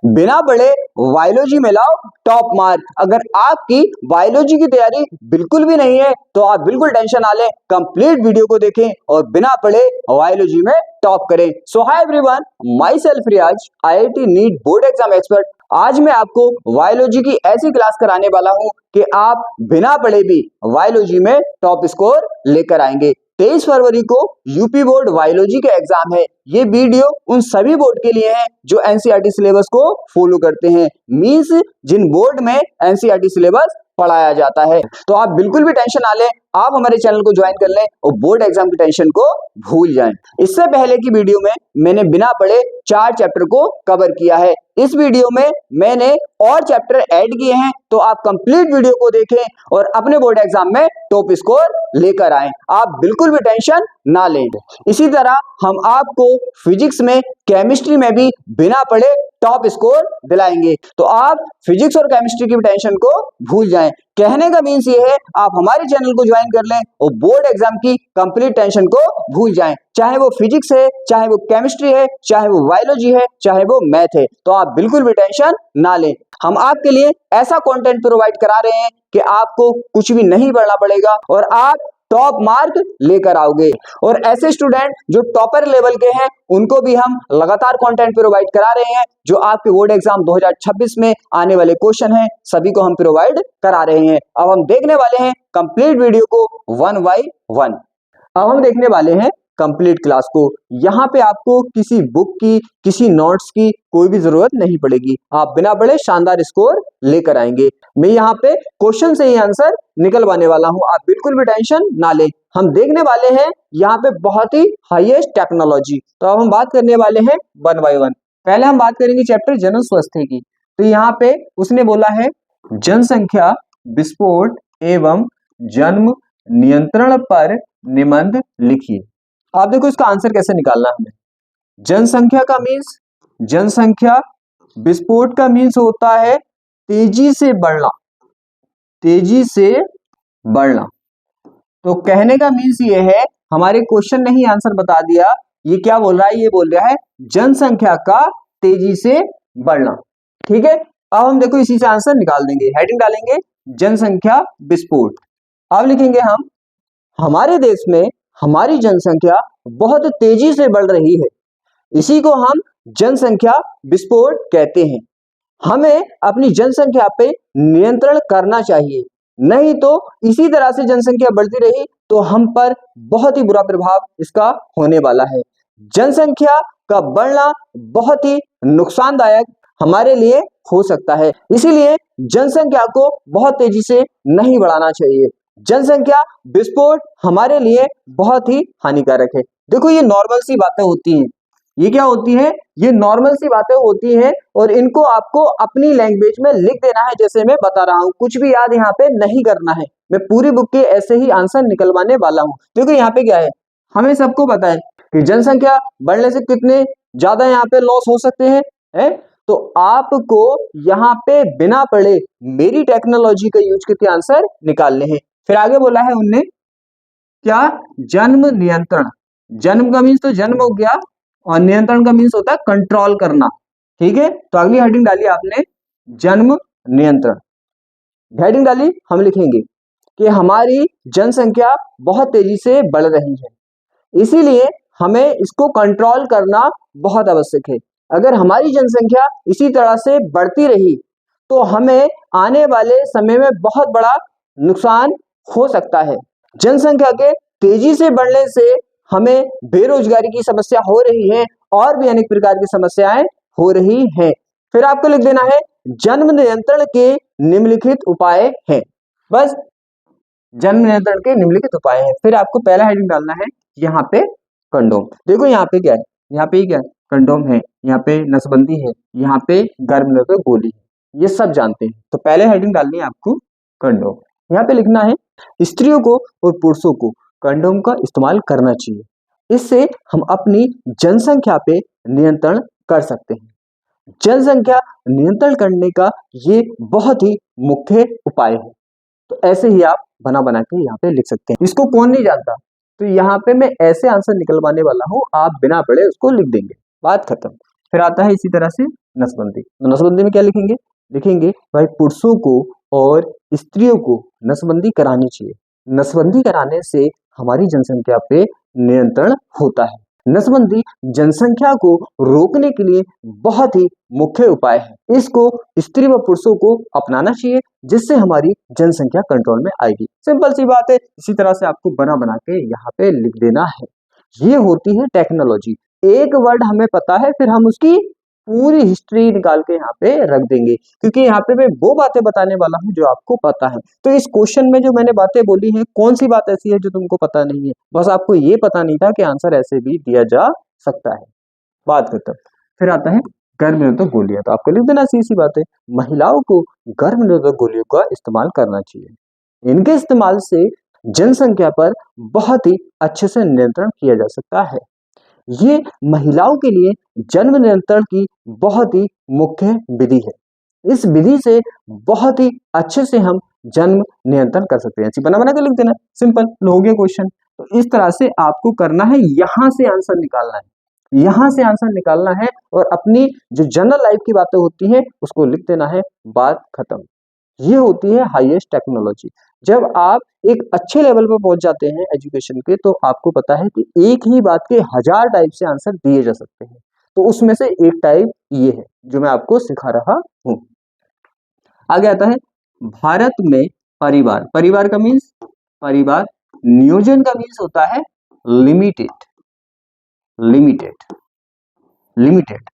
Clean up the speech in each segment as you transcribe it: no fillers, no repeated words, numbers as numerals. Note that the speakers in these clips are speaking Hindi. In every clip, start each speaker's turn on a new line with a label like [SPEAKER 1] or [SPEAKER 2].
[SPEAKER 1] बिना पढ़े बायोलॉजी में लाओ टॉप मार्क। अगर आपकी बायोलॉजी की तैयारी बिल्कुल भी नहीं है तो आप बिल्कुल टेंशन ना लें, कंप्लीट वीडियो को देखें और बिना पढ़े बायोलॉजी में टॉप करें। So hi everyone, myself Riyaz, IIT NEET board exam expert. आज मैं आपको बायोलॉजी की ऐसी क्लास कराने वाला हूं कि आप बिना पढ़े भी बायोलॉजी में टॉप स्कोर लेकर आएंगे। 23 फरवरी को यूपी बोर्ड बायोलॉजी का एग्जाम है। ये वीडियो उन सभी बोर्ड के लिए है जो एनसीईआरटी सिलेबस को फॉलो करते हैं, मींस जिन बोर्ड में एनसीईआरटी सिलेबस पढ़ाया जाता है। तो आप बिल्कुल भी टेंशन ना लें, आप हमारे चैनल को ज्वाइन कर लें और बोर्ड एग्जाम की टेंशन को भूल जाएं। इससे पहले की वीडियो में मैंने बिना पढ़े 4 चैप्टर को कवर किया है। इस वीडियो में मैंने और चैप्टर ऐड किए हैं, तो आप कंप्लीट वीडियो को देखें और अपने बोर्ड एग्जाम में टॉप स्कोर लेकर आएं। आप बिल्कुल भी टेंशन ना लें। इसी तरह हम आपको फिजिक्स में, केमिस्ट्री में भी बिना पढ़े टॉप स्कोर दिलाएंगे। तो आप फिजिक्स और केमिस्ट्री की टेंशन को भूल जाएं। कहने का मीन्स ये है, आप हमारे चैनल को ज्वाइन कर लें और बोर्ड एग्जाम की कंप्लीट टेंशन को भूल जाएं। चाहे वो फिजिक्स है, चाहे वो केमिस्ट्री है, चाहे वो बायोलॉजी है, चाहे वो मैथ है, तो आप बिल्कुल भी टेंशन ना लें। हम आपके लिए ऐसा कंटेंट प्रोवाइड करा रहे हैं कि आपको कुछ भी नहीं पढ़ना पड़ेगा और आप टॉप मार्क लेकर आओगे। और ऐसे स्टूडेंट जो टॉपर लेवल के हैं उनको भी हम लगातार कंटेंट प्रोवाइड करा रहे हैं। जो आपके बोर्ड एग्जाम 2026 में आने वाले क्वेश्चन हैं सभी को हम प्रोवाइड करा रहे हैं। अब हम देखने वाले हैं कंप्लीट वीडियो को 1 बाय 1। अब हम देखने वाले हैं कंप्लीट क्लास को। यहाँ पे आपको किसी बुक की, किसी नोट्स की कोई भी जरूरत नहीं पड़ेगी। आप बिना पढ़े शानदार स्कोर लेकर आएंगे। मैं यहाँ पे क्वेश्चन से ही आंसर निकलवाने वाला हूँ, आप बिल्कुल भी टेंशन ना लें। हम देखने वाले हैं यहाँ पे बहुत ही हाईएस्ट टेक्नोलॉजी। तो अब हम बात करने वाले हैं 1 बाय 1। पहले हम बात करेंगे चैप्टर जनरल स्वास्थ्य की। तो यहाँ पे उसने बोला है जनसंख्या विस्फोट एवं जन्म नियंत्रण पर निबंध लिखिए। आप देखो इसका आंसर कैसे निकालना है हमें। जनसंख्या का मीन्स, जनसंख्या विस्फोट का मीन्स होता है तेजी से बढ़ना, तेजी से बढ़ना। तो कहने का मीन्स ये है, हमारे क्वेश्चन ने ही आंसर बता दिया। ये क्या बोल रहा है, ये बोल रहा है जनसंख्या का तेजी से बढ़ना। ठीक है, अब हम देखो इसी से आंसर निकाल देंगे। हेडिंग डालेंगे जनसंख्या विस्फोट। अब लिखेंगे हम, हमारे देश में हमारी जनसंख्या बहुत तेजी से बढ़ रही है, इसी को हम जनसंख्या विस्फोट कहते हैं। हमें अपनी जनसंख्या पे नियंत्रण करना चाहिए, नहीं तो इसी तरह से जनसंख्या बढ़ती रही तो हम पर बहुत ही बुरा प्रभाव इसका होने वाला है। जनसंख्या का बढ़ना बहुत ही नुकसानदायक हमारे लिए हो सकता है, इसीलिए जनसंख्या को बहुत तेजी से नहीं बढ़ाना चाहिए। जनसंख्या विस्फोट हमारे लिए बहुत ही हानिकारक है। देखो ये नॉर्मल सी बातें होती हैं, ये क्या होती है, ये नॉर्मल सी बातें होती हैं और इनको आपको अपनी लैंग्वेज में लिख देना है जैसे मैं बता रहा हूं। कुछ भी याद यहाँ पे नहीं करना है, मैं पूरी बुक के ऐसे ही आंसर निकलवाने वाला हूं। देखो यहाँ पे क्या है, हमें सबको पता है कि जनसंख्या बढ़ने से कितने ज्यादा यहाँ पे लॉस हो सकते हैं, है? तो आपको यहाँ पे बिना पढ़े मेरी टेक्नोलॉजी का यूज करके आंसर निकालने हैं। फिर आगे बोला है उनने क्या, जन्म नियंत्रण। जन्म का मीन्स तो जन्म हो गया और नियंत्रण का मीन्स होता है कंट्रोल करना। ठीक है, तो अगली हेडिंग डाली आपने जन्म नियंत्रण। हेडिंग डाली, हम लिखेंगे कि हमारी जनसंख्या बहुत तेजी से बढ़ रही है, इसीलिए हमें इसको कंट्रोल करना बहुत आवश्यक है। अगर हमारी जनसंख्या इसी तरह से बढ़ती रही तो हमें आने वाले समय में बहुत बड़ा नुकसान हो सकता है। जनसंख्या के तेजी से बढ़ने से हमें बेरोजगारी की समस्या हो रही है और भी अनेक प्रकार की समस्याएं हो रही हैं। फिर आपको लिख देना है जन्म नियंत्रण के निम्नलिखित उपाय हैं। बस जन्म नियंत्रण के निम्नलिखित उपाय हैं। फिर आपको पहला हेडिंग डालना है यहाँ पे कंडोम। देखो यहाँ पे क्या है, यहाँ पे क्या है, कंडोम है, यहाँ पे नसबंदी है, यहाँ पे गर्भनिरोधक गोली है, ये सब जानते हैं। तो पहले हेडिंग डालनी है आपको कंडोम। यहाँ पे लिखना है स्त्रियों को और पुरुषों को कंडोम का इस्तेमाल करना चाहिए, इससे हम अपनी जनसंख्या पे नियंत्रण कर सकते हैं। जनसंख्या नियंत्रण करने का ये बहुत ही मुख्य उपाय है। तो ऐसे ही आप बना बना के यहाँ पे लिख सकते हैं। इसको कौन नहीं जानता, तो यहाँ पे मैं ऐसे आंसर निकलवाने वाला हूँ, आप बिना पढ़े उसको लिख देंगे, बात खत्म। फिर आता है इसी तरह से नसबंदी। तो नसबंदी में क्या लिखेंगे? लिखेंगे भाई पुरुषों को और स्त्रियों को नसबंदी करानी चाहिए। नसबंदी कराने से हमारी जनसंख्या पे नियंत्रण होता है। नसबंदी जनसंख्या को रोकने के लिए बहुत ही मुख्य उपाय है। इसको स्त्री व पुरुषों को अपनाना चाहिए, जिससे हमारी जनसंख्या कंट्रोल में आएगी। सिंपल सी बात है। इसी तरह से आपको बना बना के यहाँ पे लिख देना है। ये होती है टेक्नोलॉजी। एक वर्ड हमें पता है, फिर हम उसकी पूरी हिस्ट्री निकाल के यहाँ पे रख देंगे, क्योंकि यहाँ पे मैं वो बातें बताने वाला हूँ जो आपको पता है। तो इस क्वेश्चन में जो मैंने बातें बोली हैं, कौन सी बात ऐसी है जो तुमको पता नहीं है? बस आपको ये पता नहीं था कि आंसर ऐसे भी दिया जा सकता है। बात खत्म। फिर आता है गर्भ निरोधक गोलियां। तो आपको लिख देना सी सी बात है, महिलाओं को गर्भ निरोधक गोलियों का इस्तेमाल करना चाहिए। इनके इस्तेमाल से जनसंख्या पर बहुत ही अच्छे से नियंत्रण किया जा सकता है। ये महिलाओं के लिए जन्म नियंत्रण की बहुत ही मुख्य विधि है। इस विधि से बहुत ही अच्छे से हम जन्म नियंत्रण कर सकते हैं। ऐसी बना बना के लिख देना, सिंपल हो गया क्वेश्चन। तो इस तरह से आपको करना है, यहां से आंसर निकालना है, यहां से आंसर निकालना है और अपनी जो जनरल लाइफ की बातें होती हैं उसको लिख देना है। बात खत्म। ये होती है हाईएस्ट टेक्नोलॉजी। जब आप एक अच्छे लेवल पर पहुंच जाते हैं एजुकेशन के, तो आपको पता है कि एक ही बात के 1000 टाइप से आंसर दिए जा सकते हैं। तो उसमें से एक टाइप ये है जो मैं आपको सिखा रहा हूं। आगे आता है भारत में परिवार। परिवार का मीन्स परिवार नियोजन का मीन्स होता है लिमिटेड। Limited limited.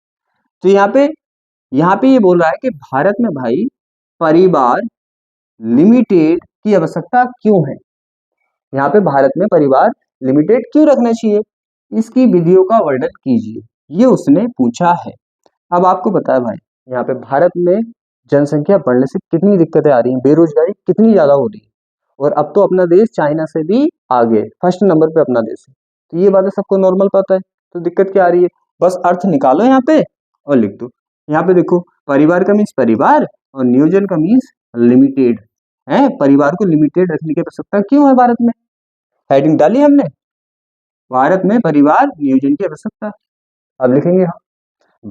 [SPEAKER 1] तो यहाँ पे ये बोल रहा है कि भारत में भाई परिवार लिमिटेड की आवश्यकता क्यों है? यहाँ पे भारत में परिवार लिमिटेड क्यों रखना चाहिए? इसकी विधियों का वर्णन कीजिए, ये उसने पूछा है। अब आपको पता है भाई, यहाँ पे भारत में जनसंख्या बढ़ने से कितनी दिक्कतें आ रही हैं, बेरोजगारी कितनी ज्यादा हो रही है, और अब तो अपना देश चाइना से भी आगे फर्स्ट नंबर पे अपना देश है। तो ये बातें सबको नॉर्मल पता है। तो दिक्कत क्या आ रही है? बस अर्थ निकालो यहाँ पे और लिख दो। यहाँ पे देखो, परिवार का मीन्स परिवार और नियोजन का मीन्स लिमिटेड है। परिवार को लिमिटेड रखने की आवश्यकता क्यों है भारत में? हेडिंग डाली हमने, भारत में परिवार नियोजन की आवश्यकता। अब लिखेंगे हम,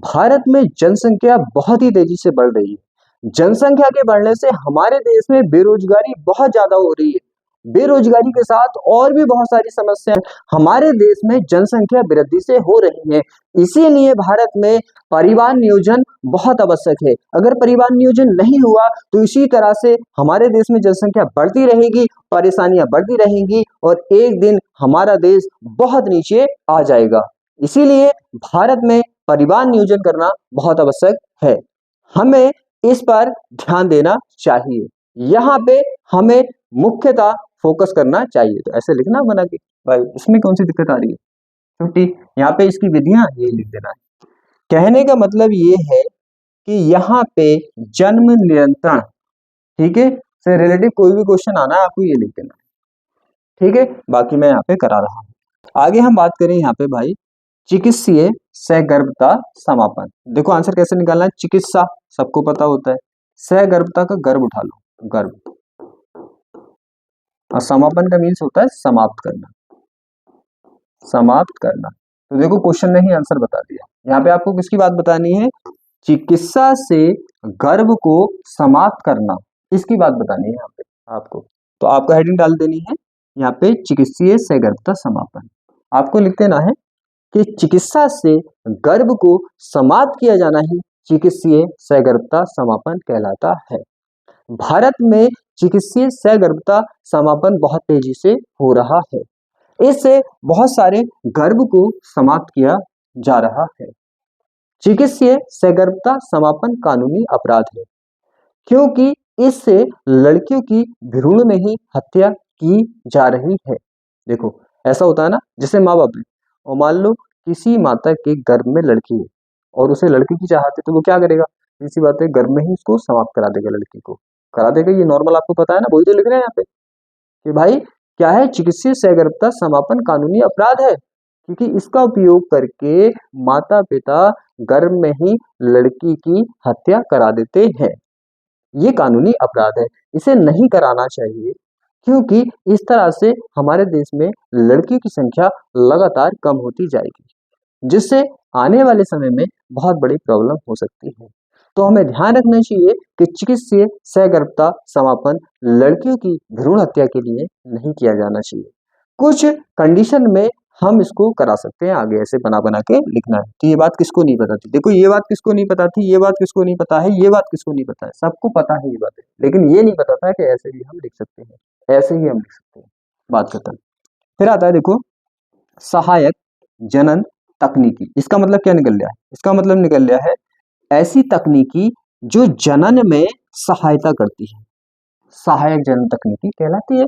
[SPEAKER 1] भारत में जनसंख्या बहुत ही तेजी से बढ़ रही है। जनसंख्या के बढ़ने से हमारे देश में बेरोजगारी बहुत ज्यादा हो रही है। बेरोजगारी के साथ और भी बहुत सारी समस्याएं हमारे देश में जनसंख्या वृद्धि से हो रही है। इसीलिए भारत में परिवार नियोजन बहुत आवश्यक है। अगर परिवार नियोजन नहीं हुआ तो इसी तरह से हमारे देश में जनसंख्या बढ़ती रहेगी, परेशानियां बढ़ती रहेंगी और एक दिन हमारा देश बहुत नीचे आ जाएगा। इसीलिए भारत में परिवार नियोजन करना बहुत आवश्यक है। हमें इस पर ध्यान देना चाहिए। यहाँ पे हमें मुख्यतः फोकस करना चाहिए। तो ऐसे लिखना बना के भाई, इसमें कौन सी दिक्कत आ रही है? छुट्टी। यहाँ पे इसकी विधियां ये लिख देना है। कहने का मतलब ये है कि यहाँ पे जन्म नियंत्रण, ठीक है, से रिलेटिव कोई भी क्वेश्चन आना है आपको ये लिख देना, ठीक है। बाकी मैं यहाँ पे करा रहा हूँ। आगे हम बात करें यहाँ पे भाई चिकित्सीय सहगर्भता समापन। देखो आंसर कैसे निकालना है। चिकित्सा सबको पता होता है, सहगर्भता का गर्भ उठा लो, गर्भ, और समापन का मीन्स होता है समाप्त करना, समाप्त करना। तो देखो क्वेश्चन ने ही आंसर बता दिया। यहाँ पे आपको किसकी बात बतानी है? चिकित्सा से गर्भ को समाप्त करना, इसकी बात बतानी है यहाँ पे आपको। तो आपको हेडिंग डाल देनी है यहाँ पे चिकित्सीय सहगर्भता समापन। आपको लिख देना है कि चिकित्सा से गर्भ को समाप्त किया जाना ही चिकित्सीय सहगर्भता समापन कहलाता है। भारत में चिकित्सीय सहगर्भता समापन बहुत तेजी से हो रहा है। इससे बहुत सारे गर्भ को समाप्त किया जा रहा है। चिकित्सीय सहगर्भता समापन कानूनी अपराध है, क्योंकि इससे लड़कियों की भ्रूण में ही हत्या की जा रही है। देखो ऐसा होता है ना, जैसे माँ बाप है और मान लो किसी माता के गर्भ में लड़की है और उसे लड़की की चाहत है, तो वो क्या करेगा? इसी बात है, गर्भ में ही उसको समाप्त करा देगा, लड़की को करा देगा। ये नॉर्मल आपको पता है ना, वही तो लिख रहे हैं यहाँ पे कि भाई क्या है, चिकित्सीय सहगर्भता समापन कानूनी अपराध है, क्योंकि इसका उपयोग करके माता पिता गर्भ में ही लड़की की हत्या करा देते हैं। ये कानूनी अपराध है, इसे नहीं कराना चाहिए, क्योंकि इस तरह से हमारे देश में लड़कियों की संख्या लगातार कम होती जाएगी। जिससे आने वाले समय में बहुत बड़ी प्रॉब्लम हो सकती है। तो हमें ध्यान रखना चाहिए कि चिकित्सीय सहगर्भता समापन लड़कियों की भ्रूण हत्या के लिए नहीं किया जाना चाहिए। कुछ कंडीशन में हम इसको करा सकते हैं, आगे ऐसे बना बना के लिखना है। तो ये बात किसको नहीं पता थी, देखो ये बात किसको नहीं पता थी, ये बात किसको नहीं पता है, ये बात किसको नहीं पता है, सबको पता है ये बात है, लेकिन ये नहीं पता था कि ऐसे भी हम लिख सकते हैं, ऐसे ही हम लिख सकते हैं, बात खत्म। फिर आता है देखो सहायक जनन तकनीकी। इसका मतलब क्या निकल गया है, इसका मतलब निकल गया है ऐसी तकनीकी जो जनन में सहायता करती है, सहायक जनन तकनीकी कहलाती है।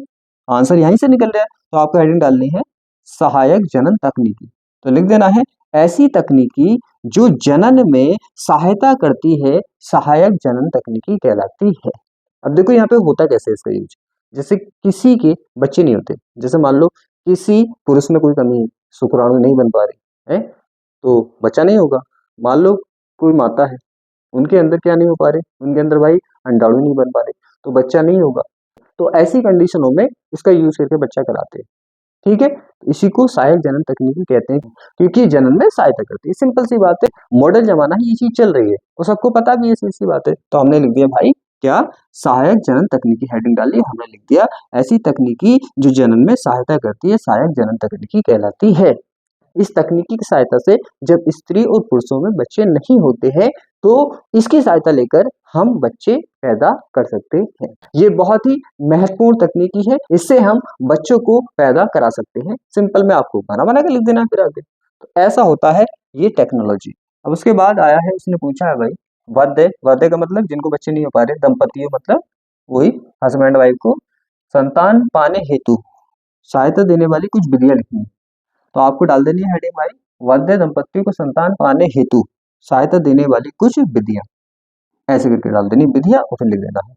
[SPEAKER 1] आंसर यहीं से निकल रहा है, तो आपको हेडिंग डालनी है सहायक जनन तकनीकी। तो लिख देना है ऐसी तकनीकी जो जनन में सहायता करती है, सहायक जनन तकनीकी कहलाती है। अब देखो यहाँ पे होता कैसे इसका यूज, जैसे किसी के बच्चे नहीं होते, जैसे मान लो किसी पुरुष में कोई कमी है, शुक्राणु नहीं बन पा रही है, तो बच्चा नहीं होगा। मान लो कोई माता है, उनके अंदर क्या नहीं हो पा रहे, उनके अंदर भाई अंडाणु नहीं बन पा रहे, तो बच्चा नहीं होगा। तो ऐसी कंडीशनों में इसका यूज करके बच्चा कराते हैं, ठीक है। इसी को सहायक जनन तकनीकी कहते हैं, क्योंकि जनन में सहायता करती है। सिंपल सी बात है, मॉडर्न जमाना है, ये चीज चल रही है और सबको पता भी है, सी सी बात है। तो हमने लिख दिया भाई क्या, सहायक जनन तकनीकी, हेडिंग डाली, हमने लिख दिया ऐसी तकनीकी जो जनन में सहायता करती है, सहायक जनन तकनीकी कहलाती है। इस तकनीकी की सहायता से जब स्त्री और पुरुषों में बच्चे नहीं होते हैं, तो इसकी सहायता लेकर हम बच्चे पैदा कर सकते हैं। ये बहुत ही महत्वपूर्ण तकनीकी है, इससे हम बच्चों को पैदा करा सकते हैं। सिंपल में आपको बना बना के लिख देना फिर आगे। तो ऐसा होता है ये टेक्नोलॉजी। अब उसके बाद आया है, उसने पूछा है भाई वध्य, वध्य का मतलब जिनको बच्चे नहीं हो पा रहे, दंपतियों मतलब वही हस्बैंड वाइफ को संतान पाने हेतु सहायता देने वाली कुछ विधियां लिखनी। तो आपको डाल देनी है हेडिंग भाई वध्य दंपतियों को संतान पाने हेतु सहायता देने वाली कुछ विधियां, ऐसे करके डाल देनी विधियां और फिर लिख देना है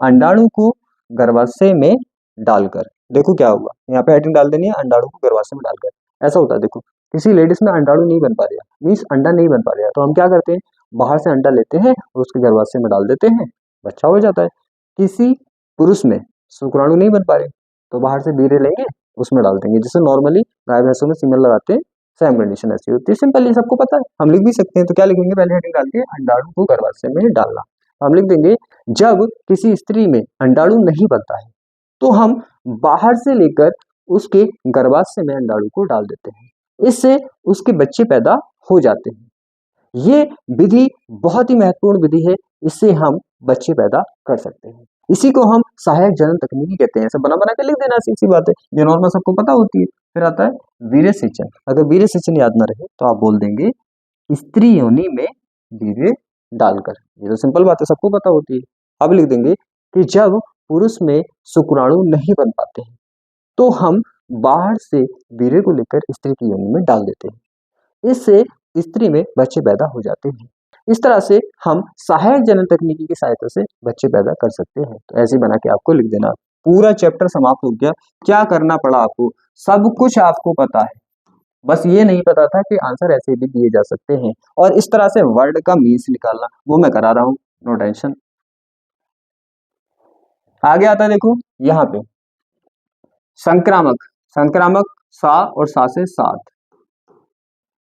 [SPEAKER 1] अंडाणु को गर्भाशय में डालकर। देखो क्या होगा, यहाँ पे हेडिंग डाल देनी है अंडाणु को गर्भाशय में डालकर। ऐसा होता है देखो किसी लेडीज में अंडाणु नहीं बन पा रहा, मीन्स अंडा नहीं बन पा रहा, तो हम क्या करते हैं, बाहर से अंडा लेते हैं और उसके गर्भाशय में डाल देते हैं, बच्चा हो जाता है। किसी पुरुष में शुक्राणु नहीं बन पा रहे, तो बाहर से बीरे लेंगे उसमें डाल देंगे, जैसे नॉर्मली गाय भैंसों में सीमेंट लगाते हैं, सेम कंडीशन ऐसी होती है। सिंपल, ये सबको पता है, हम लिख भी सकते हैं। तो क्या लिखेंगे, पहले हेडिंग डाल के अंडाणु को गर्भाशय में डालना। हम लिख देंगे जब किसी स्त्री में अंडाणु नहीं बनता है, तो हम बाहर से लेकर उसके गर्भाशय में अंडाणु को डाल देते हैं, इससे उसके बच्चे पैदा हो जाते हैं। ये विधि बहुत ही महत्वपूर्ण विधि है, इससे हम बच्चे पैदा कर सकते हैं। इसी को हम सहायक जनन तकनीकी कहते हैं। ऐसे बना बना के लिख देना, सी बात है, ये नॉर्मल सबको पता होती है। फिर आता है वीर्य सेचन। अगर वीर्य सेचन याद ना रहे तो आप बोल देंगे स्त्री योनि में वीर्य डालकर, ये तो सिंपल बात है, सबको पता होती है। अब लिख देंगे कि जब पुरुष में शुक्राणु नहीं बन पाते हैं, तो हम बाहर से वीर्य को लेकर स्त्री की योनि में डाल देते हैं, इससे स्त्री में बच्चे पैदा हो जाते हैं। इस तरह से हम सहायक जनन तकनीकी की सहायता से बच्चे पैदा कर सकते हैं। तो ऐसे बना के आपको लिख देना। पूरा चैप्टर समाप्त हो गया। क्या करना पड़ा आपको, सब कुछ आपको पता है, बस ये नहीं पता था कि आंसर ऐसे भी दिए जा सकते हैं, और इस तरह से वर्ड का मीन्स निकालना वो मैं करा रहा हूँ, नो टेंशन। आगे आता है देखो यहाँ पे संक्रामक, संक्रामक सा और सा से सात,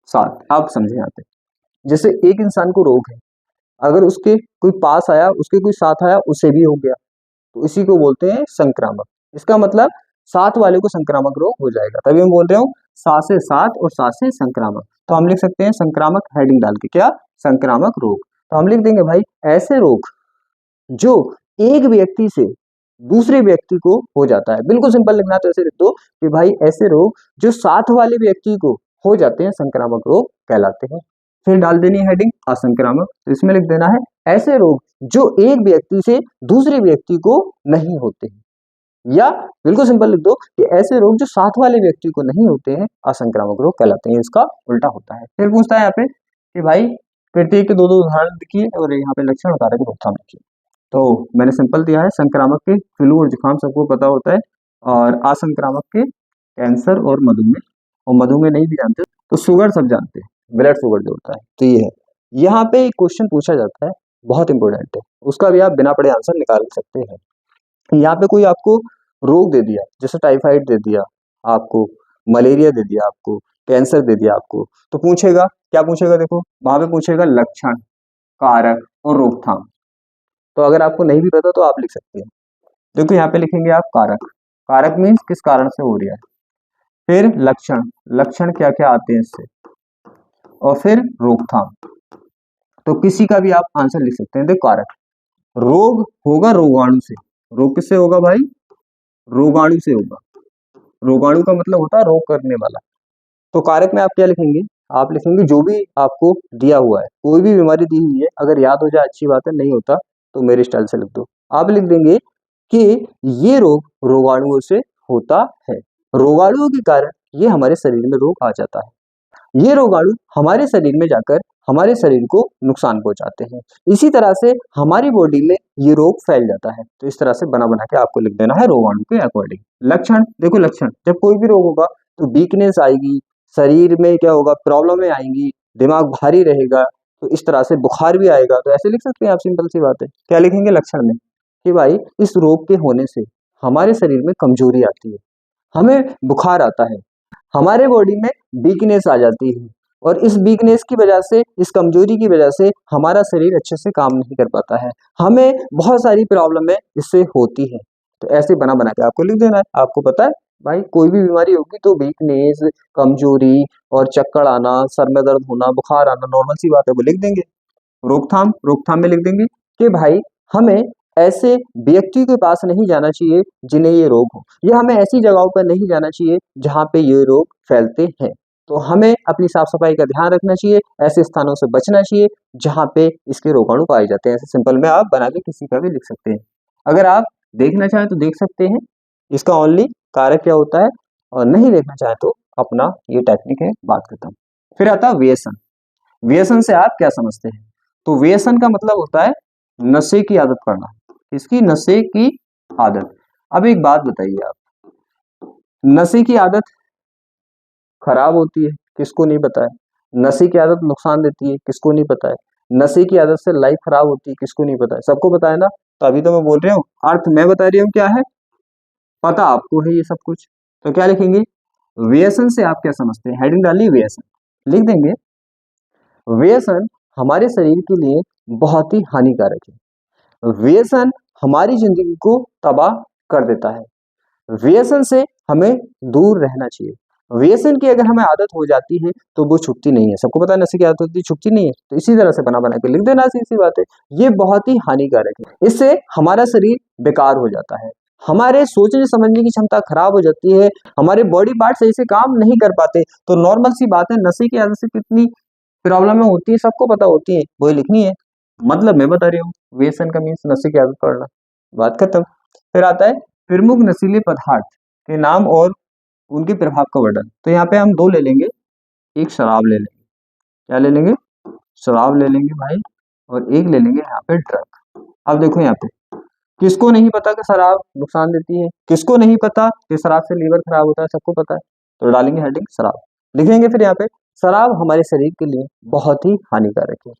[SPEAKER 1] सात आप समझे यहाँ पे। जैसे एक इंसान को रोग है, अगर उसके कोई पास आया, उसके कोई साथ आया, उसे भी हो गया, तो इसी को बोलते हैं संक्रामक। इसका मतलब साथ वाले को संक्रामक रोग हो जाएगा, तभी मैं बोल रहा हूँ सा से सात और सा से संक्रामक। तो हम लिख सकते हैं संक्रामक, हेडिंग डाल के क्या, संक्रामक रोग। तो हम लिख देंगे भाई ऐसे रोग जो एक व्यक्ति से दूसरे व्यक्ति को हो जाता है। बिल्कुल सिंपल लिखना, तो ऐसे लिख दो कि भाई ऐसे रोग जो साथ वाले व्यक्ति को हो जाते हैं संक्रामक रोग कहलाते हैं। फिर डाल देनी है हेडिंग असंक्रामक, तो इसमें लिख देना है ऐसे रोग जो एक व्यक्ति से दूसरे व्यक्ति को नहीं होते हैं, या बिल्कुल सिंपल लिख दो कि ऐसे रोग जो साथ वाले व्यक्ति को नहीं होते हैं असंक्रामक रोग कहलाते हैं। इसका उल्टा होता है। फिर पूछता है यहाँ पे कि भाई प्रत्येक के दो दो उदाहरण लिखिए और यहाँ पे लक्षण और कारक रोकथाम लिखिए। तो मैंने सिंपल दिया है, संक्रामक के फ्लू और जुकाम सबको पता होता है, और असंक्रामक के कैंसर और मधुमेह, और मधुमेह नहीं भी जानते तो शुगर सब जानते हैं, ब्लड शुगर जो होता है। तो ये है, यहाँ पे एक क्वेश्चन पूछा जाता है, बहुत इंपॉर्टेंट है, उसका भी आप बिना पढ़े आंसर निकाल सकते हैं। यहाँ पे कोई आपको रोग दे दिया, जैसे टाइफाइड दे दिया आपको, मलेरिया दे दिया आपको, कैंसर दे दिया आपको, तो पूछेगा क्या पूछेगा, देखो वहां पे पूछेगा लक्षण, कारक और रोकथाम। तो अगर आपको नहीं भी पता तो आप लिख सकते हैं। देखो यहाँ पे लिखेंगे आप कारक, कारक मीन्स किस कारण से हो रहा है, फिर लक्षण, लक्षण क्या क्या आते हैं इससे, और फिर रोकथाम। तो किसी का भी आप आंसर लिख सकते हैं। देखो कारक, रोग होगा रोगाणु से, रोग किससे होगा भाई, रोगाणु से होगा, रोगाणु का मतलब होता है रोग करने वाला। तो कारक में आप क्या लिखेंगे, आप लिखेंगे जो भी आपको दिया हुआ है, कोई भी बीमारी दी हुई है, अगर याद हो जाए अच्छी बात है, नहीं होता तो मेरे स्टाइल से लिख दो। आप लिख देंगे कि ये रोग रोगाणुओं से होता है, रोगाणुओं के कारण ये हमारे शरीर में रोग आ जाता है, ये रोगाणु हमारे शरीर में जाकर हमारे शरीर को नुकसान पहुंचाते हैं, इसी तरह से हमारी बॉडी में ये रोग फैल जाता है। तो इस तरह से बना बना के आपको लिख देना है रोगाणु के अकॉर्डिंग। लक्षण, देखो लक्षण, जब कोई भी रोग होगा तो वीकनेस आएगी, शरीर में क्या होगा, प्रॉब्लमें आएंगी, दिमाग भारी रहेगा, तो इस तरह से बुखार भी आएगा। तो ऐसे लिख सकते हैं आप, सिंपल सी बात है। क्या लिखेंगे लक्षण में कि भाई इस रोग के होने से हमारे शरीर में कमजोरी आती है, हमें बुखार आता है, हमारे बॉडी में वीकनेस आ जाती है, और इस वीकनेस की वजह से, इस कमजोरी की वजह से हमारा शरीर अच्छे से काम नहीं कर पाता है, हमें बहुत सारी प्रॉब्लम इससे होती है। तो ऐसे बना बना के आपको लिख देना है। आपको पता है भाई कोई भी बीमारी होगी तो वीकनेस, कमजोरी और चक्कर आना, सर में दर्द होना, बुखार आना नॉर्मल सी बात है, वो लिख देंगे। रोकथाम, रोकथाम में लिख देंगे कि भाई हमें ऐसे व्यक्ति के पास नहीं जाना चाहिए जिन्हें ये रोग हो, या हमें ऐसी जगहों पर नहीं जाना चाहिए जहाँ पे ये रोग फैलते हैं। तो हमें अपनी साफ सफाई का ध्यान रखना चाहिए, ऐसे स्थानों से बचना चाहिए जहाँ पे इसके रोगाणु पाए जाते हैं। ऐसे सिंपल में आप बना के किसी का भी लिख सकते हैं। अगर आप देखना चाहें तो देख सकते हैं, इसका ओनली कारक क्या होता है, और नहीं देखना चाहें तो अपना ये टेक्निक है, बात खत्म। फिर आता है व्यसन। व्यसन से आप क्या समझते हैं, तो व्यसन का मतलब होता है नशे की आदत पड़ना, इसकी नशे की आदत। अब एक बात बताइए आप, नशे की आदत खराब होती है, किसको नहीं पता है, नशे की आदत नुकसान देती है, किसको नहीं पता है, नशे की आदत से लाइफ खराब होती है, किसको नहीं पता है, सबको पता है ना। तो अभी तो मैं बोल रहा हूँ, अर्थ मैं बता रही हूँ क्या है, पता आपको है ये सब कुछ। तो क्या लिखेंगे, व्यसन से आप क्या समझते हैं, हेडिंग डालिए व्यसन, लिख देंगे व्यसन हमारे शरीर के लिए बहुत ही हानिकारक है, व्यसन हमारी जिंदगी को तबाह कर देता है, व्यसन से हमें दूर रहना चाहिए। व्यसन की अगर हमें आदत हो जाती है तो वो छूटती नहीं है, सबको पता है नशे की आदत होती है, छूटती नहीं है। तो इसी तरह से बना बना के लिख देना, सी बात है, ये बहुत ही हानिकारक है, इससे हमारा शरीर बेकार हो जाता है, हमारे सोचने समझने की क्षमता खराब हो जाती है, हमारे बॉडी पार्ट सही से काम नहीं कर पाते। तो नॉर्मल सी बात है, नशे की आदत से कितनी प्रॉब्लम होती है सबको पता होती है, वही लिखनी है। मतलब मैं बता रही हूँ, व्यसन का मीन्स नशे की आदत पड़ना, बात खत्म। फिर आता है प्रमुख नशीले पदार्थ के नाम और उनके प्रभाव का वर्णन। तो यहाँ पे हम दो ले लेंगे, एक शराब ले लेंगे, क्या ले लेंगे, शराब ले लेंगे भाई, और एक ले लेंगे यहाँ पे ड्रग। अब देखो यहाँ पे किसको नहीं पता कि शराब नुकसान देती है, किसको नहीं पता कि शराब से लीवर खराब होता है, सबको पता है। तो डालेंगे हेडिंग शराब, लिखेंगे फिर यहाँ पे शराब हमारे शरीर के लिए बहुत ही हानिकारक है,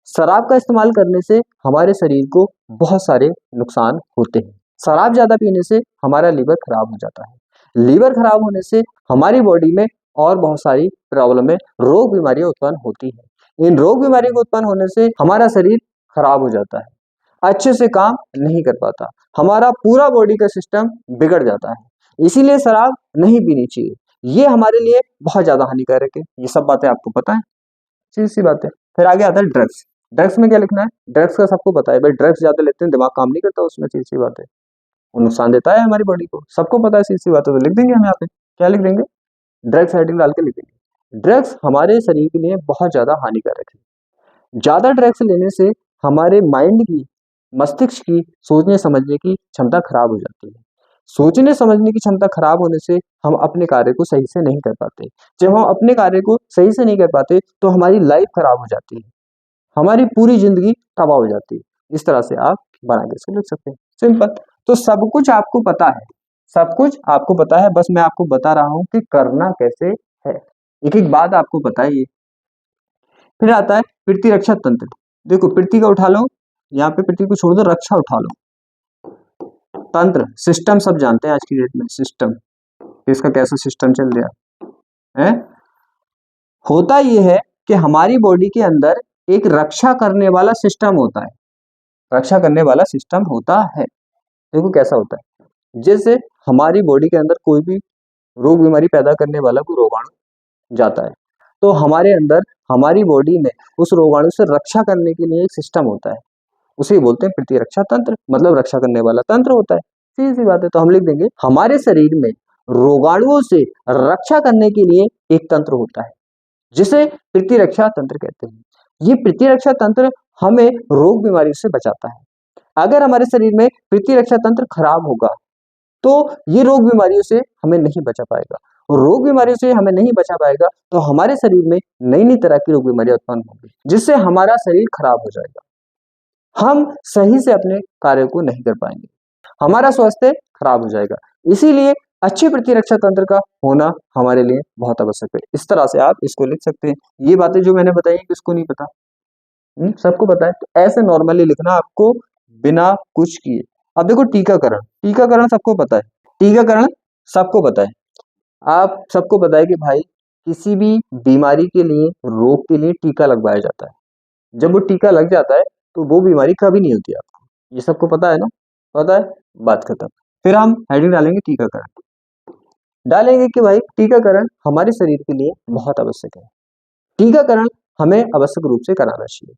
[SPEAKER 1] शराब का इस्तेमाल करने से हमारे शरीर को बहुत सारे नुकसान होते हैं। शराब ज्यादा पीने से हमारा लीवर खराब हो जाता है, लीवर खराब होने से हमारी बॉडी में और बहुत सारी प्रॉब्लमें, रोग बीमारियां उत्पन्न होती हैं। इन रोग बीमारियों को उत्पन्न होने से हमारा शरीर खराब हो जाता है, अच्छे से काम नहीं कर पाता, हमारा पूरा बॉडी का सिस्टम बिगड़ जाता है। इसीलिए शराब नहीं पीनी चाहिए, ये हमारे लिए बहुत ज्यादा हानिकारक है। ये सब बातें आपको पता है, सीधी सी बात है। फिर आगे आता है ड्रग्स। ड्रग्स में क्या लिखना है, ड्रग्स का सबको पता है भाई, ड्रग्स ज्यादा लेते हैं दिमाग काम नहीं करता उसमें, सीधी सी बात है, वो नुकसान देता है हमारी बॉडी को, सबको पता है, सीधी सी बात है। तो लिख देंगे हम यहाँ पे, क्या लिख देंगे, ड्रग्स हेडिंग डाल के लिख देंगे। ड्रग्स हमारे शरीर के लिए बहुत ज्यादा हानिकारक है, ज्यादा ड्रग्स लेने से हमारे माइंड की, मस्तिष्क की सोचने समझने की क्षमता खराब हो जाती है, सोचने समझने की क्षमता खराब होने से हम अपने कार्य को सही से नहीं कर पाते, जब हम अपने कार्य को सही से नहीं कर पाते तो हमारी लाइफ खराब हो जाती है, हमारी पूरी जिंदगी तबाह हो जाती है। इस तरह से आप बना के इसको लिख सकते हैं, सिंपल। तो सब कुछ आपको पता है, सब कुछ आपको पता है, बस मैं आपको बता रहा हूं कि करना कैसे है, एक एक बात आपको पता है ये। फिर आता है प्रतिरक्षा तंत्र। देखो पृथ्वी का उठा लो, यहाँ पे पृथ्वी को छोड़ दो, रक्षा उठा लो, तंत्र सिस्टम सब जानते हैं आज की डेट में, सिस्टम, इसका कैसा सिस्टम चल रहा है। होता ये है कि हमारी बॉडी के अंदर एक रक्षा करने वाला सिस्टम होता है, रक्षा करने वाला सिस्टम होता है। देखो कैसा होता है, जैसे हमारी बॉडी के अंदर कोई भी रोग बीमारी पैदा करने वाला कोई रोगाणु जाता है, तो हमारे अंदर हमारी बॉडी में उस रोगाणु से रक्षा करने के लिए एक सिस्टम होता है, उसे बोलते हैं प्रतिरक्षा तंत्र, मतलब रक्षा करने वाला तंत्र होता है। सीधी सी बात है, तो हम लिख देंगे हमारे शरीर में रोगाणुओं से रक्षा करने के लिए एक तंत्र होता है जिसे प्रतिरक्षा तंत्र कहते हैं। ये प्रतिरक्षा तंत्र हमें रोग बीमारी से बचाता है। अगर हमारे शरीर में प्रतिरक्षा तंत्र खराब होगा तो ये रोग बीमारियों से हमें नहीं बचा पाएगा, और रोग बीमारियों से हमें नहीं बचा पाएगा तो हमारे शरीर में नई नई तरह की रोग बीमारियां उत्पन्न होंगी, जिससे हमारा शरीर खराब हो जाएगा, हम सही से अपने कार्य को नहीं कर पाएंगे, हमारा स्वास्थ्य खराब हो जाएगा। इसीलिए अच्छी प्रतिरक्षा तंत्र का होना हमारे लिए बहुत आवश्यक है। इस तरह से आप इसको लिख सकते हैं। ये बातें जो मैंने बताई किसको नहीं पता, सबको पता है, तो ऐसे नॉर्मली लिखना आपको बिना कुछ किए। अब देखो टीकाकरण, टीकाकरण सबको पता है, टीकाकरण सबको पता है, आप सबको पता है कि भाई किसी भी बीमारी के लिए, रोग के लिए टीका लगवाया जाता है। जब वो टीका लग जाता है तो वो बीमारी कभी नहीं होती आपको, ये सबको पता है ना, पता है, बात खत्म। फिर हम हेडिंग डालेंगे टीकाकरण, डालेंगे कि भाई टीकाकरण हमारे शरीर के लिए बहुत आवश्यक है, टीकाकरण हमें आवश्यक रूप से कराना चाहिए,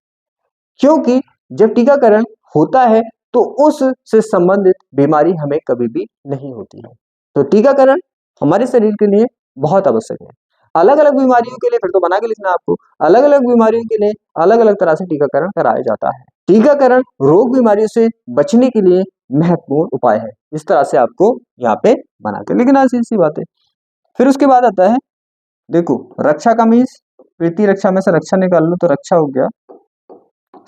[SPEAKER 1] क्योंकि जब टीकाकरण होता है तो उससे संबंधित बीमारी हमें कभी भी नहीं होती है। तो टीकाकरण हमारे शरीर के लिए बहुत आवश्यक है। अलग अलग बीमारियों के लिए फिर तो बना के लिखना आपको, अलग अलग बीमारियों के लिए अलग अलग तरह से टीकाकरण कराया जाता है। टीकाकरण रोग बीमारियों से बचने के लिए महत्वपूर्ण उपाय है। इस तरह से आपको यहाँ पे बना के लिखना, सी बात है। फिर उसके बाद आता है, देखो रक्षा का मीन्स, प्रतिरक्षा में से रक्षा निकाल लो तो रक्षा हो गया,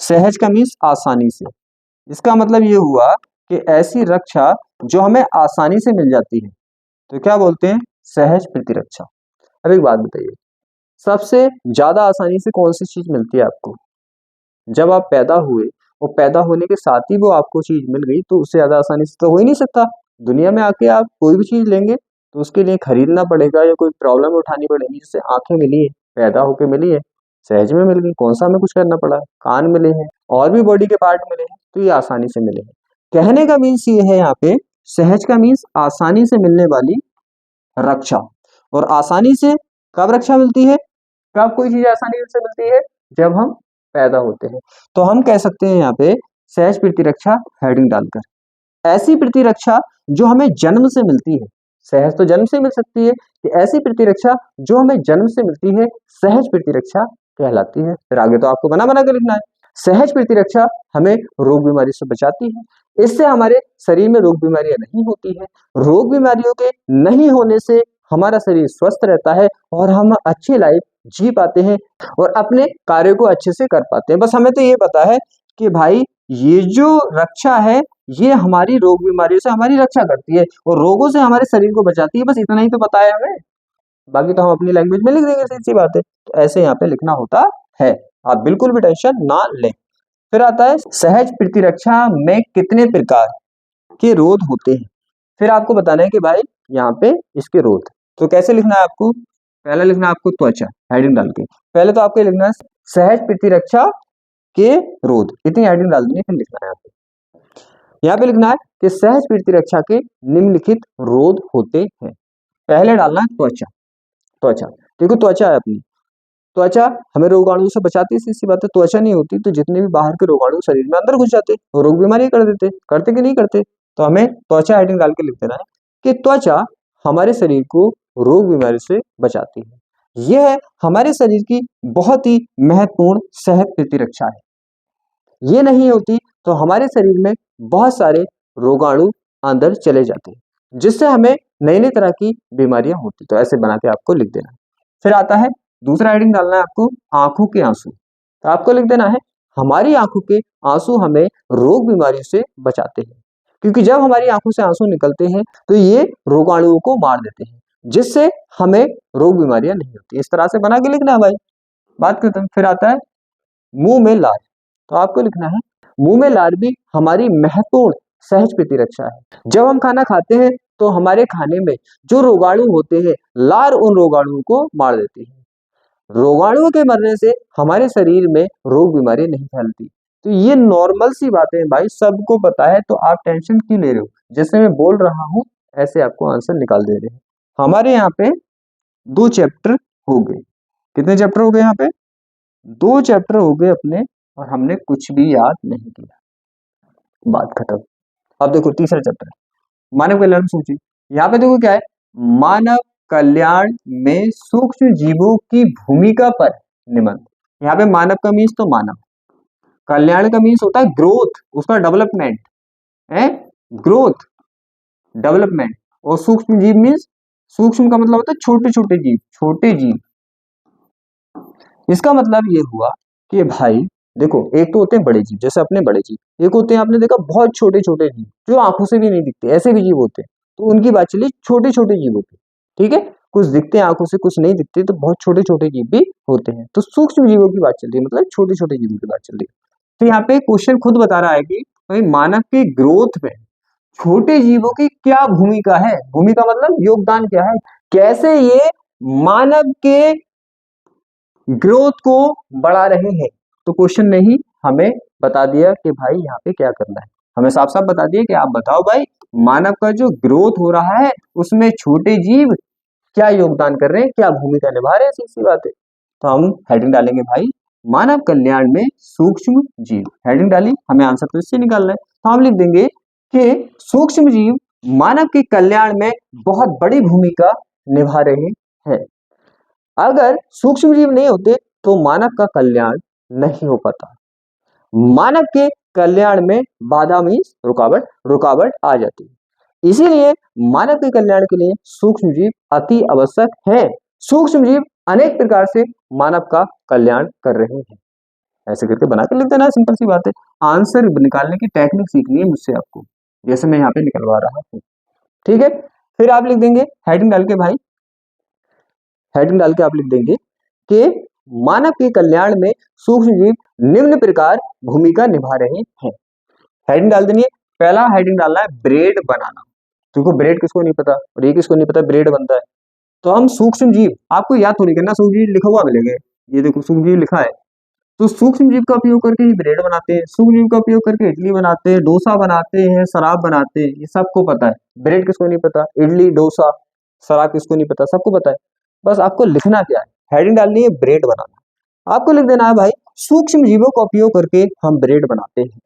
[SPEAKER 1] सहज का मीन्स आसानी से, इसका मतलब ये हुआ कि ऐसी रक्षा जो हमें आसानी से मिल जाती है, तो क्या बोलते हैं, सहज प्रतिरक्षा। अब एक बात बताइए, सबसे ज्यादा आसानी से कौन सी चीज मिलती है आपको, जब आप पैदा हुए और पैदा होने के साथ ही वो आपको चीज मिल गई, तो उससे ज्यादा आसानी से तो हो ही नहीं सकता। दुनिया में आके आप कोई भी चीज लेंगे तो उसके लिए खरीदना पड़ेगा या कोई प्रॉब्लम उठानी पड़ेगी। जैसे आंखें मिली है, पैदा होके मिली है, सहज में मिल गई, कौन सा हमें कुछ करना पड़ा, कान मिले हैं और भी बॉडी के पार्ट मिले हैं, तो ये आसानी से मिले हैं। कहने का मीन्स ये है यहाँ पे, सहज का मीन्स आसानी से मिलने वाली रक्षा, और आसानी से कब रक्षा मिलती है, कब कोई चीज आसानी से मिलती है, जब हम पैदा होते हैं। तो हम कह सकते हैं यहाँ पे सहज प्रतिरक्षा हेडिंग डालकर, ऐसी प्रतिरक्षा जो हमें जन्म से मिलती है, सहज तो जन्म से मिल सकती है, कि ऐसी प्रतिरक्षा जो हमें जन्म से मिलती है सहज प्रतिरक्षा कहलाती है। फिर आगे तो आपको बना बना के लिखना है। सहज प्रतिरक्षा हमें रोग बीमारी से बचाती है, इससे हमारे शरीर में रोग बीमारियां नहीं होती है, रोग बीमारियों के नहीं होने से हमारा शरीर स्वस्थ रहता है और हम अच्छी लाइफ जी पाते हैं और अपने कार्य को अच्छे से कर पाते हैं। बस हमें तो ये पता है कि भाई ये जो रक्षा है ये हमारी रोग बीमारियों से हमारी रक्षा करती है और रोगों से हमारे शरीर को बचाती है, बस इतना ही तो पता है हमें, बाकी तो हम अपनी लैंग्वेज में लिख देंगे, सीधी बात है। तो ऐसे यहाँ पे लिखना होता है, आप बिल्कुल भी टेंशन ना लें। फिर आता है सहज प्रतिरक्षा में कितने प्रकार के रोध होते हैं। फिर आपको बताना है कि भाई यहाँ पे इसके रोध, तो कैसे लिखना है आपको, पहले लिखना है आपको त्वचा, हेडिंग डाल के पहले तो आपको लिखना है सहज प्रतिरक्षा के रोध, इतनी हेडिंग डाल देंगे, फिर लिखना है आपको, यहाँ पे लिखना है कि सहज प्रतिरक्षा के निम्नलिखित रोध होते हैं। पहले डालना है त्वचा, त्वचा देखो त्वचा है अपनी, त्वचा हमें रोगाणु से बचाती है, सी बात है, त्वचा नहीं होती तो जितने भी बाहर के रोगाणु शरीर में अंदर घुस जाते और रोग बीमारी कर देते, करते कि नहीं करते। तो हमें त्वचा हेडिंग डाल के लिख देना है कि त्वचा हमारे शरीर को रोग बीमारी से बचाती है, यह हमारे शरीर की बहुत ही महत्वपूर्ण सहज प्रतिरक्षा है। ये नहीं होती तो हमारे शरीर में बहुत सारे रोगाणु अंदर चले जाते हैं, जिससे हमें नई नई तरह की बीमारियां होती। तो ऐसे बना के आपको लिख देना। फिर आता है दूसरा हेडिंग डालना है आपको आंखों के आंसू, तो आपको लिख देना है हमारी आंखों के आंसू हमें रोग बीमारियों से बचाते हैं, क्योंकि जब हमारी आंखों से आंसू निकलते हैं तो ये रोगाणुओं को मार देते हैं, जिससे हमें रोग बीमारियां नहीं होती। इस तरह से बना के लिखना है भाई, बात खत्म। फिर आता है मुंह में लार, तो आपको लिखना है मुंह में लार भी हमारी महत्वपूर्ण सहज प्रतिरक्षा है। जब हम खाना खाते हैं तो हमारे खाने में जो रोगाणु होते हैं, लार उन रोगाणुओं को मार देती है।
[SPEAKER 2] रोगाणुओं के मरने से हमारे शरीर में रोग बीमारी नहीं फैलती। तो ये नॉर्मल सी बातें हैं भाई, सबको पता है, तो आप टेंशन क्यों ले रहे हो? जैसे मैं बोल रहा हूँ ऐसे आपको आंसर निकाल दे रहे हैं। हमारे यहाँ पे 2 चैप्टर हो गए। कितने चैप्टर हो गए यहाँ पे? 2 चैप्टर हो गए अपने, और हमने कुछ भी याद नहीं किया, बात खत्म। अब देखो तीसरा चैप्टर मानव कल्याण सूची। यहाँ पे देखो क्या है, मानव कल्याण में सूक्ष्म जीवों की भूमिका पर निबंध। यहाँ पे मानव का मीन्स तो मानव, कल्याण का मीन्स होता है ग्रोथ, उसका डेवलपमेंट है, ग्रोथ डेवलपमेंट। और सूक्ष्म जीव मीन्स, सूक्ष्म का मतलब होता है छोटे छोटे जीव, छोटे जीव। इसका मतलब ये हुआ कि भाई देखो, एक तो होते हैं बड़े जीव जैसे अपने बड़े जीव, एक होते हैं आपने देखा बहुत छोटे छोटे जीव जो आंखों से भी नहीं दिखते, ऐसे भी जीव होते हैं। तो उनकी बात चली छोटे छोटे जीव होते हैं, ठीक है, कुछ दिखते हैं आंखों से कुछ नहीं दिखते, तो बहुत छोटे छोटे जीव भी होते हैं। तो सूक्ष्म जीवों की बात चल रही है, मतलब छोटे छोटे जीवों की बात चल रही है। तो यहाँ पे क्वेश्चन खुद बता रहा है कि भाई मानव के ग्रोथ में छोटे जीवों की क्या भूमिका है। भूमिका मतलब योगदान क्या है, कैसे ये मानव के ग्रोथ को बढ़ा रहे हैं। तो क्वेश्चन ने ही हमें बता दिया कि भाई यहाँ पे क्या करना है, हमें साफ साफ बता दिया कि आप बताओ भाई मानव का जो ग्रोथ हो रहा है उसमें छोटे जीव क्या योगदान कर रहे हैं, क्या भूमिका निभा रहे हैं, सीधी बात है। तो हम हेडिंग डालेंगे भाई मानव कल्याण में सूक्ष्म जीव, हेडिंग डाली, हमें आंसर तो इससे निकालना है। तो हम लिख देंगे कि सूक्ष्म जीव मानव के कल्याण में बहुत बड़ी भूमिका निभा रहे हैं। अगर सूक्ष्म जीव नहीं होते तो मानव का कल्याण नहीं हो पाता। मानव के कल्याण में बाधा मीन्स रुकावट, रुकावट आ जाती है। इसीलिए मानव के कल्याण के लिए सूक्ष्म जीव अति आवश्यक है। सूक्ष्म जीव अनेक प्रकार से मानव का कल्याण कर रहे हैं। ऐसे करके बना के लिख देना, सिंपल सी बात है। आंसर निकालने की टेक्निक सीखनी है मुझसे आपको, जैसे मैं यहाँ पे निकलवा रहा हूँ, ठीक है। फिर आप लिख देंगे हेडिंग डाल के भाई, हेडिंग डाल के आप लिख देंगे कि मानव के कल्याण में सूक्ष्म जीव निम्न प्रकार भूमिका निभा रहे हैं। हेडिंग डाल देनी है। पहला हेडिंग डालना है ब्रेड बनाना, क्योंकि ब्रेड किसको नहीं पता और ये किसको नहीं पता ब्रेड बनता है। तो हम सूक्ष्म जीव, आपको याद थोड़ी करना, सूक्ष्म जीव लिखा हुआ मिलेगा, ये देखो सूक्ष्म जीव लिखा है। तो सूक्ष्म जीव का उपयोग करके ही ब्रेड बनाते हैं, सूक्ष्म जीव का उपयोग करके इडली बनाते हैं, डोसा बनाते हैं, शराब बनाते हैं, ये सबको पता है। ब्रेड किसको नहीं पता, इडली डोसा शराब किसको नहीं पता, सबको पता है। बस आपको लिखना क्या है, हेडिंग डालनी है ब्रेड बनाना। आपको लिख देना है भाई सूक्ष्म जीवों का उपयोग करके हम ब्रेड बनाते हैं।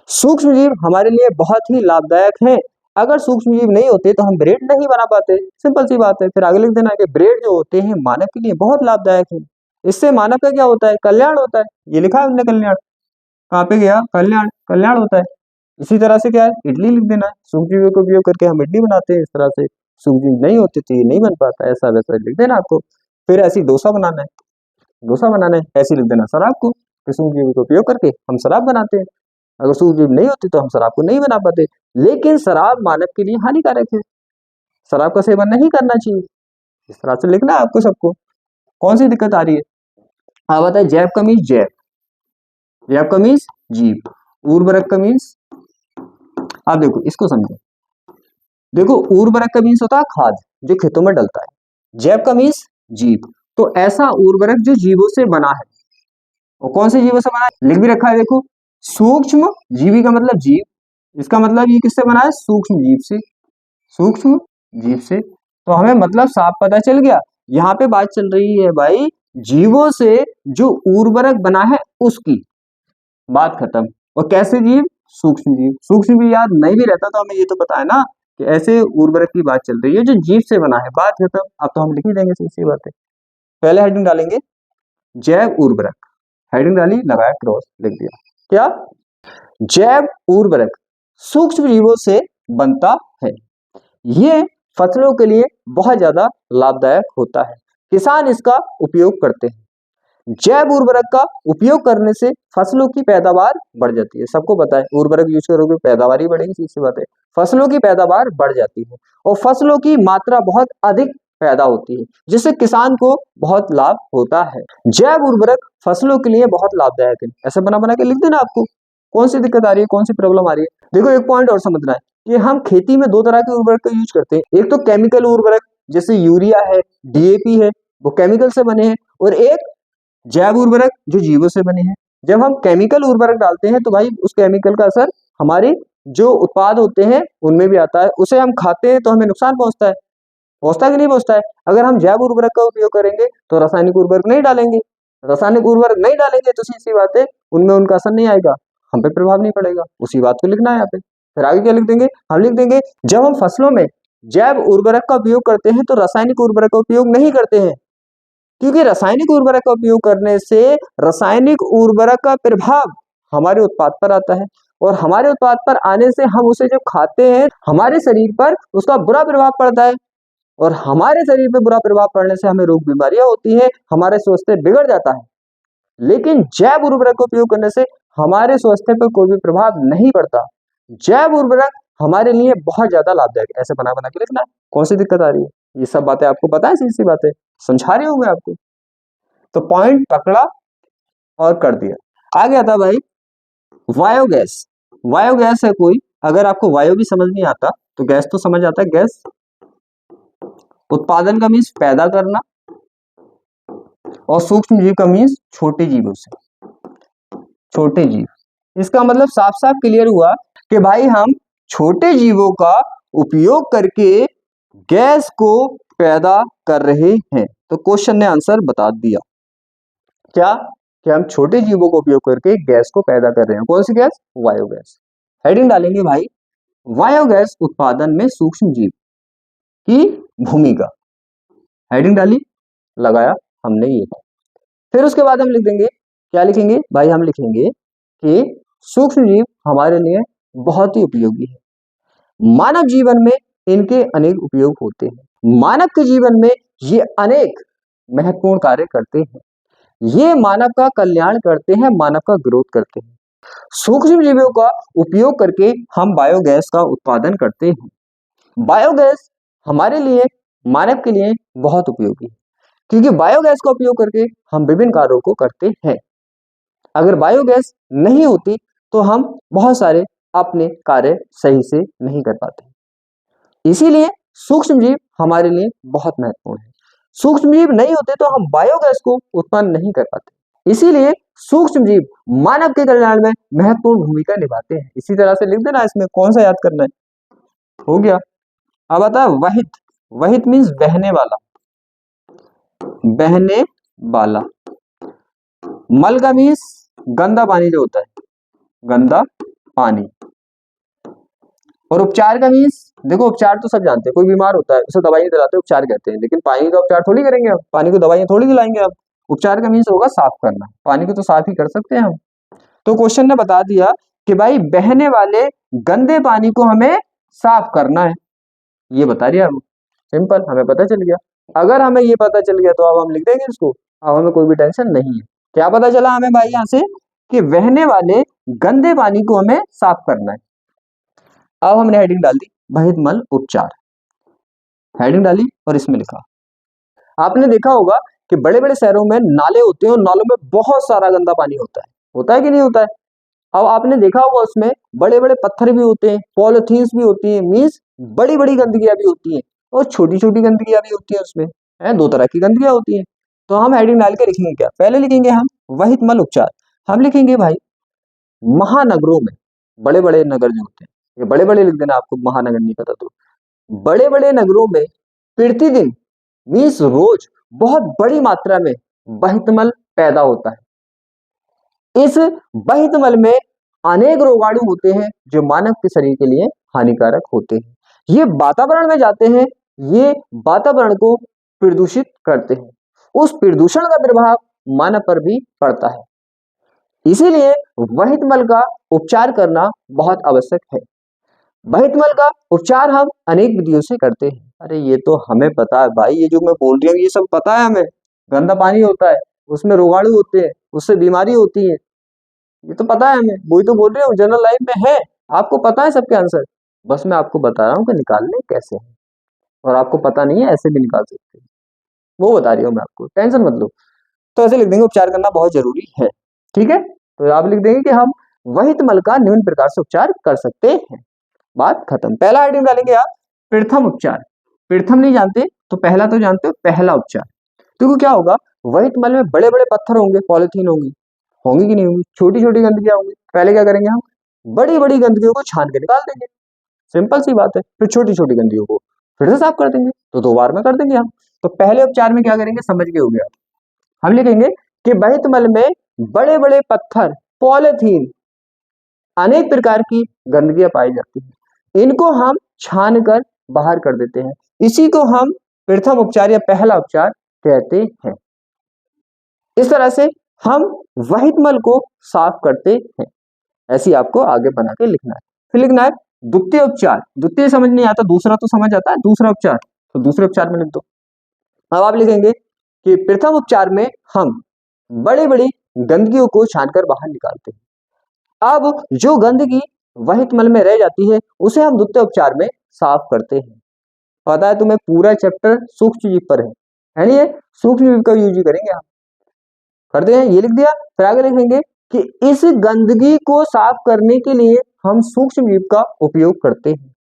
[SPEAKER 2] सूक्ष्म जीव हमारे लिए बहुत ही लाभदायक है। अगर सूक्ष्म जीव नहीं होते तो हम ब्रेड नहीं बना पाते, सिंपल सी बात है। फिर आगे लिख देना है कि ब्रेड जो होते हैं मानव के लिए बहुत लाभदायक है। इससे मानव का क्या होता है, कल्याण होता है। ये लिखा है हमने कल्याण, कहाँ पे गया, कल्याण, कल्याण होता है। इसी तरह से क्या है, इडली लिख देना है, सूक्ष्म जीवों का उपयोग करके हम इडली बनाते हैं। इस तरह से सूक्ष्म जीव नहीं होते तो ये नहीं बन पाता, ऐसा वैसा लिख देना आपको। फिर ऐसी डोसा बनाना है, डोसा बनाना है, ऐसे लिख देना शराब को, सूक्ष्म जीवों का उपयोग करके हम शराब बनाते हैं। अगर सूक्ष्म जीव नहीं होती तो हम शराब को नहीं बना पाते। लेकिन शराब मानव के लिए हानिकारक है, शराब का सेवन नहीं करना चाहिए। इस तरह से लिखना है आपको सबको। कौन सी दिक्कत आ रही है? अब आता है जैव का मीन्स जैव, जैव का मीन्स जीव, उर्वरक का मीन्स, आप देखो इसको समझो। देखो उर्वरक का मीन्स होता है खाद जो खेतों में डलता है, जैव का मीन्स जीव। तो ऐसा उर्वरक जो जीवों से बना है, और कौन से जीवों से बना है लिख भी रखा है, देखो सूक्ष्म जीवी का मतलब जीव, इसका मतलब ये किससे बना है, सूक्ष्म जीव से, सूक्ष्म जीव से। तो हमें मतलब साफ पता चल गया। यहाँ पे बात चल रही है भाई जीवों से जो उर्वरक बना है उसकी, बात खत्म। और कैसे जीव, सूक्ष्म जीव। सूक्ष्म जीव याद नहीं भी रहता तो हमें ये तो पता है ना कि ऐसे उर्वरक की बात चल रही है जो जीव से बना है, बात खत्म। अब तो हम लिख ही देंगे, सीधी बात है। पहले हेडिंग डालेंगे जैव उर्वरक, हेडिंग डाली, लगाया क्रॉस, लिख दिया क्या, जैव उर्वरक सूक्ष्म जीवों से बनता है। ये फसलों के लिए बहुत ज्यादा लाभदायक होता है, किसान इसका उपयोग करते हैं। जैव उर्वरक का उपयोग करने से फसलों की पैदावार बढ़ जाती है, सबको पता है उर्वरक यूज करोगे पैदावार ही बढ़ेगी, सीधी सी बात है। फसलों की पैदावार बढ़ जाती है और फसलों की मात्रा बहुत अधिक पैदा होती है, जिससे किसान को बहुत लाभ होता है। जैव उर्वरक फसलों के लिए बहुत लाभदायक है। ऐसे बना बना के लिख देना आपको। कौन सी दिक्कत आ रही है, कौन सी प्रॉब्लम आ रही है? देखो एक पॉइंट और समझना है कि हम खेती में दो तरह के उर्वरक का यूज करते हैं। एक तो केमिकल उर्वरक जैसे यूरिया है, डीएपी है, वो केमिकल से बने हैं। और एक जैव उर्वरक जो जीवों से बने हैं। जब हम केमिकल उर्वरक डालते हैं तो भाई उस केमिकल का असर हमारे जो उत्पाद होते हैं उनमें भी आता है, उसे हम खाते हैं तो हमें नुकसान पहुंचता है कि नहीं पहुंचता है। अगर हम जैव उर्वरक का उपयोग करेंगे तो रासायनिक उर्वरक नहीं डालेंगे, रासायनिक उर्वरक नहीं डालेंगे तो सीधी सी बात है उनमें उनका असर नहीं आएगा, हम पे प्रभाव नहीं पड़ेगा। उसी बात को लिखना है यहाँ पे। फिर आगे क्या लिख देंगे, हम लिख देंगे जब हम फसलों में जैव उर्वरक का उपयोग करते हैं तो रासायनिक उर्वरक का उपयोग नहीं करते हैं, क्योंकि रासायनिक उर्वरक का उपयोग करने से रासायनिक उर्वरक का प्रभाव हमारे उत्पाद पर आता है, और हमारे उत्पाद पर आने से हम उसे जब खाते हैं हमारे शरीर पर उसका बुरा प्रभाव पड़ता है, और हमारे शरीर पर बुरा प्रभाव पड़ने से हमें रोग बीमारियां होती हैं, हमारे स्वास्थ्य बिगड़ जाता है। लेकिन जैव उर्वरक का उपयोग करने से हमारे स्वास्थ्य पर कोई भी प्रभाव नहीं पड़ता। जैव उर्वरक हमारे लिए बहुत ज्यादा लाभदायक है। ऐसे बना बना के लिखना है। कौन सी दिक्कत आ रही है, ये सब बातें आपको पता है, सीधी सी बातें समझा रही हूँ मैं आपको, तो पॉइंट पकड़ा और कर दिया। आगे आता भाई बायोगैस। बायोगैस है कोई, अगर आपको वायु भी समझ नहीं आता तो गैस तो समझ आता है। गैस उत्पादन का मीन्स पैदा करना, और सूक्ष्म जीव का मीन्स छोटे जीवों से, छोटे जीव। इसका मतलब साफ साफ क्लियर हुआ कि भाई हम छोटे जीवों का उपयोग करके गैस को पैदा कर रहे हैं। तो क्वेश्चन ने आंसर बता दिया क्या, कि हम छोटे जीवों का उपयोग करके गैस को पैदा कर रहे हैं। कौन सी गैस, बायोगैस। हेडिंग डालेंगे भाई बायोगैस उत्पादन में सूक्ष्म जीव की भूमिका। हेडिंग डाली, लगाया हमने ये। फिर उसके बाद हम लिख देंगे, क्या लिखेंगे भाई, हम लिखेंगे कि सूक्ष्म जीव हमारे लिए बहुत ही उपयोगी है। मानव जीवन में इनके अनेक उपयोग होते हैं। मानव के जीवन में ये अनेक महत्वपूर्ण कार्य करते हैं। ये मानव का कल्याण करते हैं, मानव का ग्रोथ करते हैं। सूक्ष्म जीवों का उपयोग करके हम बायोगैस का उत्पादन करते हैं। बायोगैस हमारे लिए, मानव के लिए बहुत उपयोगी है, क्योंकि बायोगैस का उपयोग करके हम विभिन्न कार्यों को करते हैं। अगर बायोगैस नहीं होती तो हम बहुत सारे अपने कार्य सही से नहीं कर पाते। इसीलिए सूक्ष्म जीव हमारे लिए बहुत महत्वपूर्ण है। सूक्ष्म जीव नहीं होते तो हम बायोगैस को उत्पन्न नहीं कर पाते। इसीलिए सूक्ष्म जीव मानव के कल्याण में महत्वपूर्ण भूमिका निभाते हैं। इसी तरह से लिख देना, इसमें कौन सा याद करना है, हो गया। अब आता है वहित। वहित मीन्स बहने वाला, बहने वाला। मल का मीन्स गंदा पानी जो होता है, गंदा पानी। और उपचार का मीन्स, देखो उपचार तो सब जानते हैं, कोई बीमार होता है उसे दवाइयां दिलाते हैं, उपचार कहते हैं। लेकिन पानी का उपचार थोड़ी करेंगे हम, पानी को दवाइयां थोड़ी दिलाएंगे हम। उपचार का मीन्स होगा साफ करना, पानी को तो साफ ही कर सकते हैं हम। तो क्वेश्चन ने बता दिया कि भाई बहने वाले गंदे पानी को हमें साफ करना है, ये बता दिया हम। सिंपल, हमें पता चल गया। अगर हमें ये पता चल गया तो अब हम लिख देंगे इसको, अब हमें कोई भी टेंशन नहीं है। क्या पता चला हमें भाई यहाँ से, कि बहने वाले गंदे पानी को हमें साफ करना है। अब हमने हेडिंग डाल दी वहित मल उपचार, हेडिंग डाली और इसमें लिखा। आपने देखा होगा कि बड़े बड़े शहरों में नाले होते हैं और नालों में बहुत सारा गंदा पानी होता है कि नहीं होता है। अब आपने देखा होगा उसमें बड़े बड़े पत्थर भी होते हैं, पॉलिथीन्स भी होती है, मीन्स बड़ी बड़ी गंदगियां भी होती हैं, और छोटी छोटी गंदगियां भी होती है उसमें, है दो तरह की गंदगियां होती हैं। तो हम हेडिंग डाल के लिखेंगे क्या, पहले लिखेंगे हम वहित मल उपचार। हम लिखेंगे भाई महानगरों में, बड़े बड़े नगर जो होते हैं, ये बड़े बड़े लिख देना, आपको महानगर नहीं पता तो। बड़े बड़े नगरों में प्रतिदिन मीन्स रोज बहुत बड़ी मात्रा में बहितमल पैदा होता है। इस बहितमल में अनेक रोगाणु होते हैं जो मानव के शरीर के लिए हानिकारक होते हैं। ये वातावरण में जाते हैं, ये वातावरण को प्रदूषित करते हैं। उस प्रदूषण का प्रभाव मानव पर भी पड़ता है। इसीलिए बहितमल का उपचार करना बहुत आवश्यक है। बहितमल का उपचार हम अनेक विधियों से करते हैं। अरे ये तो हमें पता है भाई, ये जो मैं बोल रही हूँ ये सब पता है हमें। गंदा पानी होता है, उसमें रोगाणु होते हैं, उससे बीमारी होती है, ये तो पता है हमें। वही तो बोल रही हूँ, जनरल लाइफ में है, आपको पता है सबके आंसर। बस मैं आपको बता रहा हूँ कि निकालने कैसे हैं, और आपको पता नहीं है ऐसे भी निकाल सकते हैं, वो बता रही हूँ मैं आपको, टेंशन मत लो। तो ऐसे लिख देंगे उपचार करना बहुत जरूरी है, ठीक है। तो आप लिख देंगे कि हम वहितमल का निम्न प्रकार से उपचार कर सकते हैं, बात खत्म। पहला आइटम डालेंगे आप प्रथम उपचार। प्रथम नहीं जानते तो पहला तो जानते हो, पहला उपचार। देखो क्या होगा, वही मल में बड़े बड़े पत्थर होंगे, पॉलिथीन होंगी, होंगी कि नहीं होंगी, छोटी छोटी गंदगियां होंगी। पहले क्या करेंगे हम, बड़ी बड़ी गंदगियों को छान के निकाल देंगे, सिंपल सी बात है। फिर छोटी छोटी गंदगियों को फिर से साफ कर देंगे, तो 2 बार में कर देंगे हम। तो पहले उपचार में क्या करेंगे, समझ के हो गया। हम लिखेंगे कि वहित मल में बड़े बड़े पत्थर, पॉलिथीन, अनेक प्रकार की गंदगियां पाई जाती है, इनको हम छान कर बाहर कर देते हैं। इसी को हम प्रथम उपचार या पहला उपचार कहते हैं। इस तरह से हम वहित मल को साफ करते हैं। ऐसी आपको आगे बना के लिखना है। फिर लिखना है द्वितीय उपचार। द्वितीय समझ नहीं आता, दूसरा तो समझ आता है, दूसरा उपचार, तो दूसरे उपचार में लिख दो। अब आप लिखेंगे कि प्रथम उपचार में हम बड़ी बड़ी गंदगियों को छानकर बाहर निकालते हैं। अब जो गंदगी वहित मल में रह जाती है उसे हम द्वितीय उपचार में साफ करते हैं। पता है तुम्हें, पूरा चैप्टर सूक्ष्म जीव पर है नहीं, ये सूक्ष्म जीव का यूज करेंगे हम, करते हैं। ये लिख दिया। फिर आगे लिखेंगे कि इस गंदगी को साफ करने के लिए हम सूक्ष्म जीव का उपयोग करते हैं।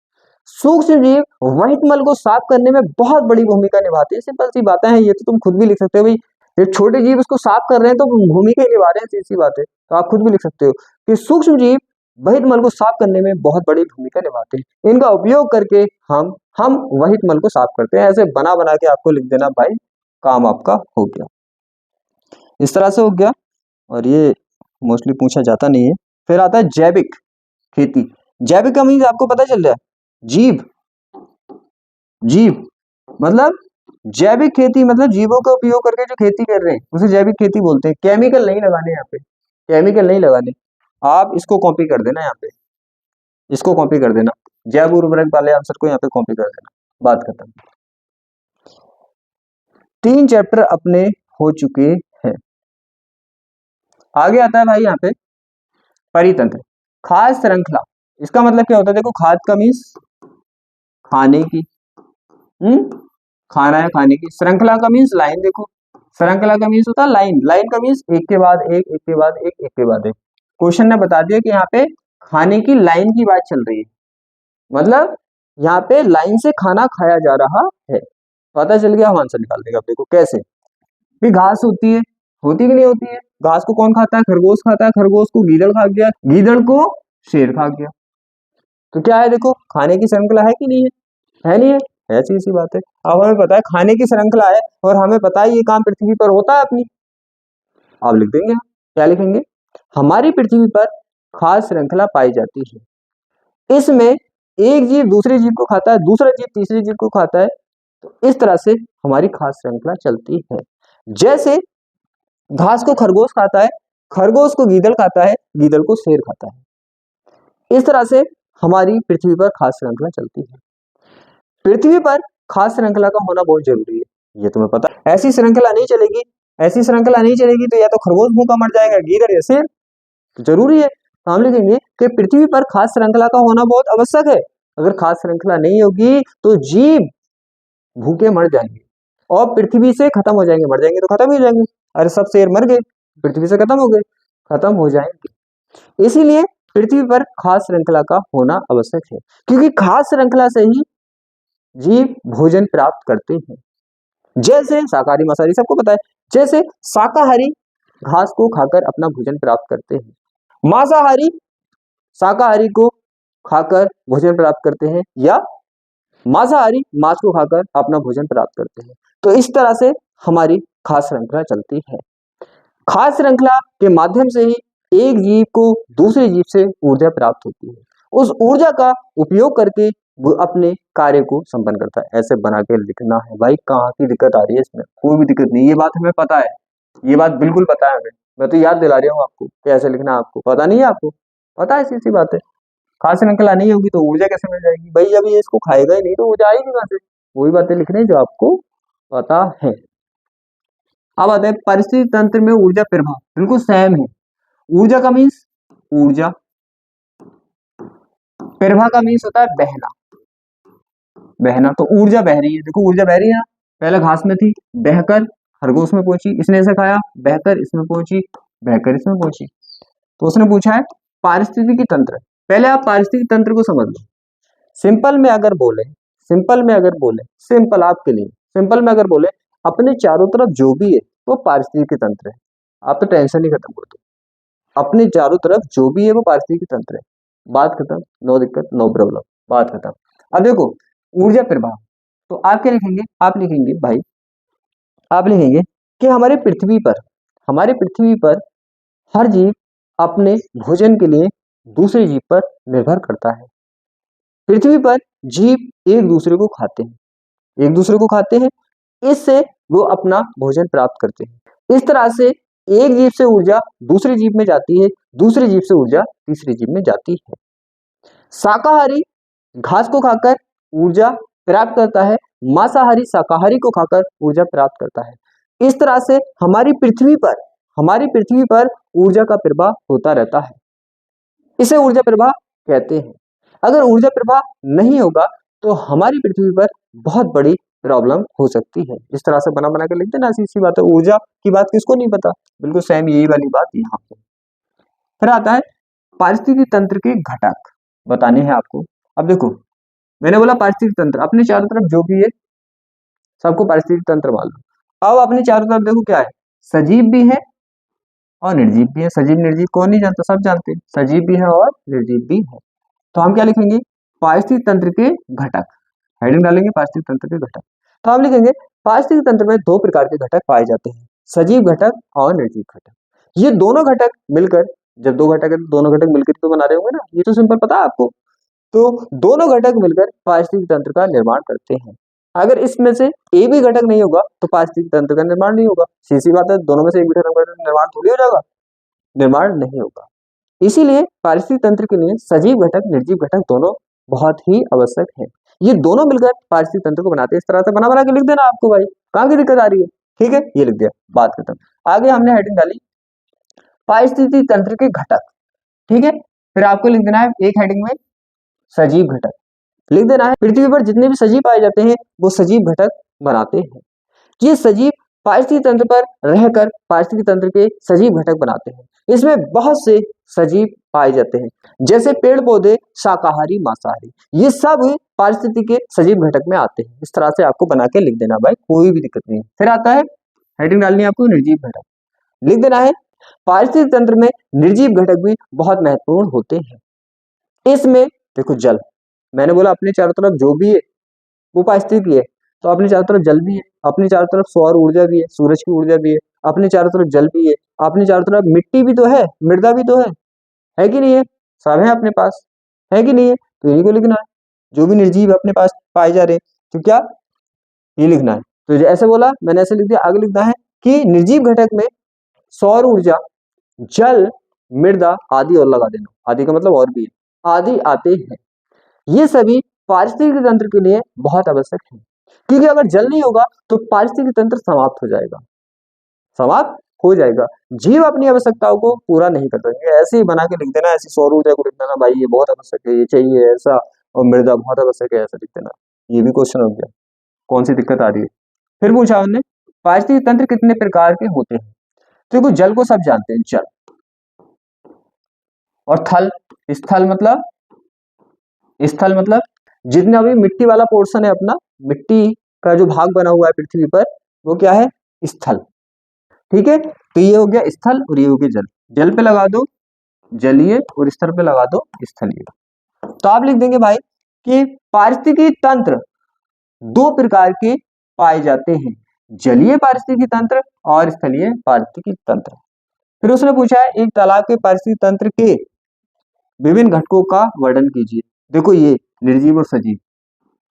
[SPEAKER 2] सूक्ष्म जीव वहित मल को साफ करने में बहुत बड़ी भूमिका निभाते हैं। सिंपल सी बातें हैं, ये तो तुम खुद भी लिख सकते हो भाई। ये छोटे जीव उसको साफ कर रहे हैं तो भूमिका ही निभा रहे हैं, सीधी बात है। तो आप खुद भी लिख सकते हो कि सूक्ष्म जीव वहित मल को साफ करने में बहुत बड़ी भूमिका निभाते हैं। इनका उपयोग करके हम वहित मल को साफ करते हैं। ऐसे बना बना के आपको लिख देना भाई, काम आपका हो गया। इस तरह से हो गया, और ये मोस्टली पूछा जाता नहीं है। फिर आता है जैविक खेती। जैविक का मीन्स आपको पता चल रहा है, जीव, जीव मतलब जैविक खेती, मतलब जीवों का उपयोग करके जो खेती कर रहे हैं उसे जैविक खेती बोलते हैं। केमिकल नहीं लगाने, यहाँ पे केमिकल नहीं लगाने। आप इसको कॉपी कर देना, यहाँ पे इसको कॉपी कर देना, जैव उर्वरक वाले आंसर को यहाँ पे कॉपी कर देना, बात खत्म। 3 चैप्टर अपने हो चुके हैं। आगे आता है भाई यहाँ पे परितंत्र, खाद्य श्रृंखला। इसका मतलब क्या होता है, देखो खाद्य का मीन्स खाने की, खाना है, खाने की। श्रृंखला का मीन्स लाइन। देखो श्रृंखला का मीन्स होता है लाइन, लाइन का मीन्स एक के बाद एक, एक के बाद एक, एक के बाद एक। क्वेश्चन ने बता दिया कि यहाँ पे खाने की लाइन की बात चल रही है, मतलब यहाँ पे लाइन से खाना खाया जा रहा है। पता चल गया, हम आंसर निकाल देंगे। अब देखो कैसे, भी घास होती है, होती कि नहीं होती है। घास को कौन खाता है, खरगोश खाता है, खरगोश को गीदड़ खा गया, गीदड़ को शेर खा गया। तो क्या है, देखो खाने की श्रृंखला है कि नहीं है नहीं है, ऐसी सी बात है। अब हमें पता है खाने की श्रृंखला है, और हमें पता है ये काम पृथ्वी पर होता है अपनी। अब लिख देंगे, क्या लिखेंगे, हमारी पृथ्वी पर खाद्य श्रृंखला पाई जाती है। इसमें एक जीव दूसरे जीव को खाता है, दूसरा जीव तीसरे जीव को खाता है। तो इस तरह से हमारी खाद्य श्रृंखला चलती है। जैसे घास को खरगोश खाता है, खरगोश को गीदड़ खाता है, गीदड़ को शेर खाता है। इस तरह से हमारी पृथ्वी पर खाद्य श्रृंखला चलती है। पृथ्वी पर खाद्य श्रृंखला का होना बहुत जरूरी है, ये तुम्हें पता है। ऐसी श्रृंखला नहीं चलेगी, ऐसी श्रृंखला नहीं चलेगी तो या तो खरगोश भूखा मर जाएगा, गीदड़ या शेर। तो जरूरी है, तो हम लिखेंगे कि पृथ्वी पर खाद्य श्रृंखला का होना बहुत आवश्यक है। अगर खाद्य श्रृंखला नहीं होगी तो जीव भूखे मर जाएंगे और पृथ्वी से खत्म हो जाएंगे। मर जाएंगे तो खत्म हो जाएंगे, अरे सब शेर मर गए, पृथ्वी से खत्म हो गए, खत्म हो जाएंगे। इसीलिए पृथ्वी पर खाद्य श्रृंखला का होना आवश्यक है, क्योंकि खाद्य श्रृंखला से ही जीव भोजन प्राप्त करते हैं। जैसे शाकाहारी मांसाहारी सबको पता है, जैसे शाकाहारी घास को खाकर अपना भोजन प्राप्त करते हैं, मांसाहारी शाकाहारी को खाकर भोजन प्राप्त करते हैं, या मांसाहारी मांस को खाकर अपना भोजन प्राप्त करते हैं। तो इस तरह से हमारी खाद्य श्रृंखला चलती है। खाद्य श्रृंखला के माध्यम से ही एक जीव को दूसरे जीव से ऊर्जा प्राप्त होती है। उस ऊर्जा का उपयोग करके वो अपने कार्य को संपन्न करता है। ऐसे बना के लिखना है भाई। कहाँ की दिक्कत आ रही है इसमें, कोई भी दिक्कत नहीं, ये बात हमें पता है, ये बात बिल्कुल पता है हमें। मैं तो याद दिला रहा हूँ आपको कि ऐसे लिखना। आपको पता नहीं है, आपको पता है, ऐसी बात है। खाद्य श्रृंखला नहीं होगी तो ऊर्जा कैसे मिल जाएगी भाई, जब ये इसको खाएगा ही नहीं तो ऊर्जा आएगी कहाँ से। वही बातें लिख रहे हैं जो आपको पता है। अब आते हैं परिस्थिति तंत्र में ऊर्जा प्रवाह, बिल्कुल सेम है। ऊर्जा का मीन्स ऊर्जा, प्रवाह का मीन्स होता है बहना, बहना। तो ऊर्जा बह रही है, देखो ऊर्जा बह रही है। पहले घास में थी, बहकर खरगोश में पहुंची, इसने इसे खाया, बहकर इसमें पहुंची, बहकर इसमें पहुंची। तो उसने पूछा है पारिस्थितिकी तंत्र। पहले आप पारिस्थितिकी तंत्र को समझ लो। सिंपल में अगर बोले, सिंपल में अगर बोले, सिंपल आपके लिए, सिंपल में अगर बोले, अपने चारों तरफ जो भी है वो पारिस्थितिकी तंत्र है। आप तो टेंशन ही खत्म कर दो, अपने चारों तरफ जो भी है वो पारिस्थितिकी तंत्र है। बात खत्म, नो दिक्कत नो प्रॉब्लम, बात खत्म। अब देखो ऊर्जा प्रवाह, तो आप क्या लिखेंगे, आप लिखेंगे भाई, आप लिखेंगे कि हमारे पृथ्वी पर हर जीव अपने भोजन के लिए दूसरे जीव पर निर्भर करता है। पृथ्वी पर जीव एक दूसरे को खाते हैं, एक दूसरे को खाते हैं, इससे वो अपना भोजन प्राप्त करते हैं। इस तरह से एक जीव से ऊर्जा दूसरे जीव में जाती है, दूसरे जीव से ऊर्जा तीसरे जीव में जाती है। शाकाहारी घास को खाकर ऊर्जा प्राप्त करता है, मांसाहारी शाकाहारी को खाकर ऊर्जा प्राप्त करता है। इस तरह से हमारी पृथ्वी पर ऊर्जा का प्रवाह होता रहता है, इसे ऊर्जा प्रवाह कहते हैं। अगर ऊर्जा प्रवाह नहीं होगा तो हमारी पृथ्वी पर बहुत बड़ी प्रॉब्लम हो सकती है। इस तरह से बना बना के लिख देना, ऐसी बात है। ऊर्जा की बात किसको नहीं पता, बिल्कुल सेम यही वाली बात यहाँ पे। फिर आता है पारिस्थितिकी तंत्र के घटक बताने हैं आपको। अब देखो मैंने बोला पारिस्थितिकी तंत्र, अपने चारों तरफ जो भी है सबको पारिस्थितिकी तंत्र मान लो। अब अपने चारों तरफ देखो क्या है, सजीव भी है और निर्जीव भी है। सजीव निर्जीव कौन नहीं जानता, सब जानते हैं, सजीव भी है और निर्जीव भी है। तो हम क्या लिखेंगे, पारिस्थितिकी तंत्र के घटक, हेडिंग डालेंगे पारिस्थितिकी तंत्र के घटक। तो हम लिखेंगे पारिस्थितिकी तंत्र में दो प्रकार के घटक पाए जाते हैं, सजीव घटक और निर्जीव घटक। ये दोनों घटक मिलकर, जब दो घटक है तो दोनों घटक मिलकर तो बना रहे होंगे ना, ये तो सिंपल पता है आपको। तो दोनों घटक मिलकर पारिस्थितिकी तंत्र का निर्माण करते हैं। अगर इसमें से एक भी घटक नहीं होगा तो पारिस्थितिकी तंत्र का निर्माण नहीं होगा। सीधी बात है, दोनों में से एक भी घटक का निर्माण थोड़ी हो जाएगा, निर्माण नहीं होगा। इसीलिए पारिस्थितिकी तंत्र के लिए सजीव घटक निर्जीव घटक दोनों बहुत ही आवश्यक है। ये दोनों मिलकर पारिस्थितिकी तंत्र को बनाते हैं। इस तरह से बना बना के लिख देना आपको भाई, कहाँ की दिक्कत आ रही है, ठीक है, ये लिख दिया, बात खत्म। आगे हमने हेडिंग डाली पारिस्थितिकी तंत्र के घटक, ठीक है। फिर आपको लिख देना है एक हेडिंग में सजीव घटक लिख देना है। पृथ्वी पर जितने भी सजीव पाए जाते हैं वो सजीव घटक बनाते हैं। ये सजीव पारिस्थितिकी तंत्र पर रहकर पारिस्थितिकी तंत्र के सजीव घटक बनाते हैं। इसमें बहुत से सजीव पाए जाते हैं, जैसे पेड़ पौधे, शाकाहारी, मांसाहारी, ये सब पारिस्थितिकी के सजीव घटक में आते हैं। इस तरह से आपको बना के लिख देना भाई, कोई भी दिक्कत नहीं। फिर आता है हेडिंग डालनी है आपको निर्जीव घटक, लिख देना है पारिस्थितिकी तंत्र में निर्जीव घटक भी बहुत महत्वपूर्ण होते हैं। इसमें देखो जल, मैंने बोला अपने चारों तरफ जो भी है वो पारिस्थितिकी है, तो अपने चारों तरफ जल भी है, अपने चारों तरफ सौर ऊर्जा भी है, सूरज की ऊर्जा भी है, अपने चारों तरफ जल भी है, अपने चारों तरफ मिट्टी भी तो है, मृदा भी तो है कि नहीं है, सब है अपने पास, है कि नहीं है। तो इन्हीं को लिखना है, जो भी निर्जीव अपने पास पाए जा रहे हैं, तो क्या ये लिखना है। तो ऐसे बोला मैंने, ऐसे लिख दिया। आगे लिखना है कि निर्जीव घटक में सौर ऊर्जा, जल, मृदा आदि और लगा देना, आदि का मतलब और भी है, आदि आते हैं। ये सभी पारिस्थितिकी तंत्र के लिए बहुत आवश्यक है, क्योंकि अगर जल नहीं होगा तो पारिस्थितिकी तंत्र समाप्त हो जाएगा, समाप्त हो जाएगा। जीव अपनी आवश्यकताओं को पूरा नहीं कर सकेंगे। ऐसे ही बना के लिख देना, ऐसी सौर ऊर्जा को लिख देना भाई ये बहुत आवश्यक है, ये चाहिए ऐसा, और मृदा बहुत आवश्यक है, ऐसा लिख देना। ये भी क्वेश्चन हो गया, कौन सी दिक्कत आ रही है। फिर पूछा हमने पारिस्थितिकी तंत्र कितने प्रकार के होते हैं। तो देखो जल को सब जानते हैं, जल और थल, स्थल मतलब जितना भी मिट्टी वाला पोर्शन है अपना, मिट्टी का जो भाग बना हुआ है पृथ्वी पर वो क्या है, स्थल, ठीक है। तो ये हो गया स्थल और ये हो गया जल। जल पे लगा दो जलीय और स्थल पे लगा दो स्थलीय। तो आप लिख देंगे भाई कि पारिस्थितिकी तंत्र दो प्रकार के पाए जाते हैं, जलीय पारिस्थितिकी तंत्र और स्थलीय पारिस्थितिकी तंत्र। फिर उसने पूछा है एक तालाब के पारिस्थितिकी तंत्र के विभिन्न घटकों का वर्णन कीजिए। देखो ये निर्जीव और सजीव,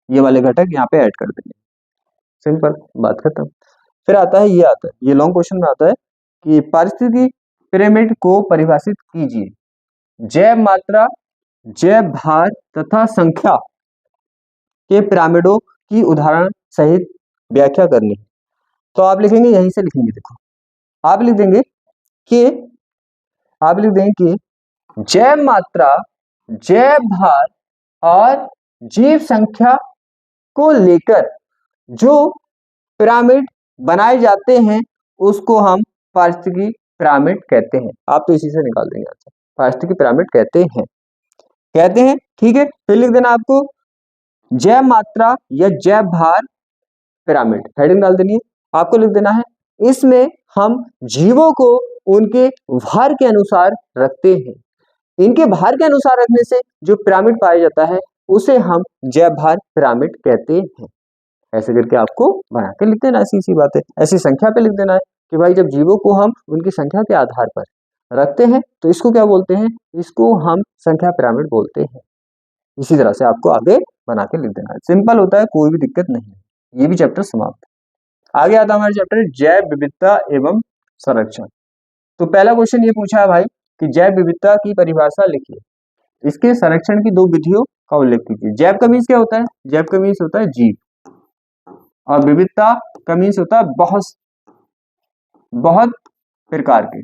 [SPEAKER 2] ये वाले घटक यहाँ पे ऐड कर देंगे, सिंपल, बात खत्म। फिर आता है ये लॉन्ग क्वेश्चन में आता है कि पारिस्थितिकी पिरामिड को परिभाषित कीजिए, जैव मात्रा, जैव भार तथा संख्या के पिरामिडों की उदाहरण सहित व्याख्या करनी। तो आप लिखेंगे, यहीं से लिखेंगे, देखो आप लिख देंगे कि जैव मात्रा, जैव भार और जीव संख्या को लेकर जो पिरामिड बनाए जाते हैं उसको हम पारिस्थितिकी पिरामिड कहते हैं। आप तो इसी से निकाल देंगे, अच्छा पारिस्थितिकी पिरामिड कहते हैं, ठीक है। फिर लिख देना आपको जैव मात्रा या जैव भार पिरामिड, हेडिंग डाल देनी है। आपको लिख देना है इसमें हम जीवों को उनके भार के अनुसार रखते हैं। इनके भार के अनुसार रखने से जो पिरामिड पाया जाता है उसे हम जैव भार पिरामिड कहते हैं। ऐसे करके आपको बना के लिख देना, ऐसी सी बात है, ऐसी संख्या पे लिख देना है कि भाई जब जीवों को हम उनकी संख्या के आधार पर रखते हैं तो इसको क्या बोलते हैं, इसको हम संख्या पिरामिड बोलते हैं। इसी तरह से आपको आगे बना के लिख देना है, सिंपल होता है, कोई भी दिक्कत नहीं है। ये भी चैप्टर समाप्त। आगे आता है हमारे चैप्टर जैव विविधता एवं संरक्षण। तो पहला क्वेश्चन ये पूछा है भाई कि जैव विविधता की परिभाषा लिखिए, इसके संरक्षण की 2 विधियों का उल्लेख कीजिए। जैव का मीन्स क्या होता है, जैव का मीन्स होता है जीव, और विविधता का मीन्स होता है बहुत प्रकार के।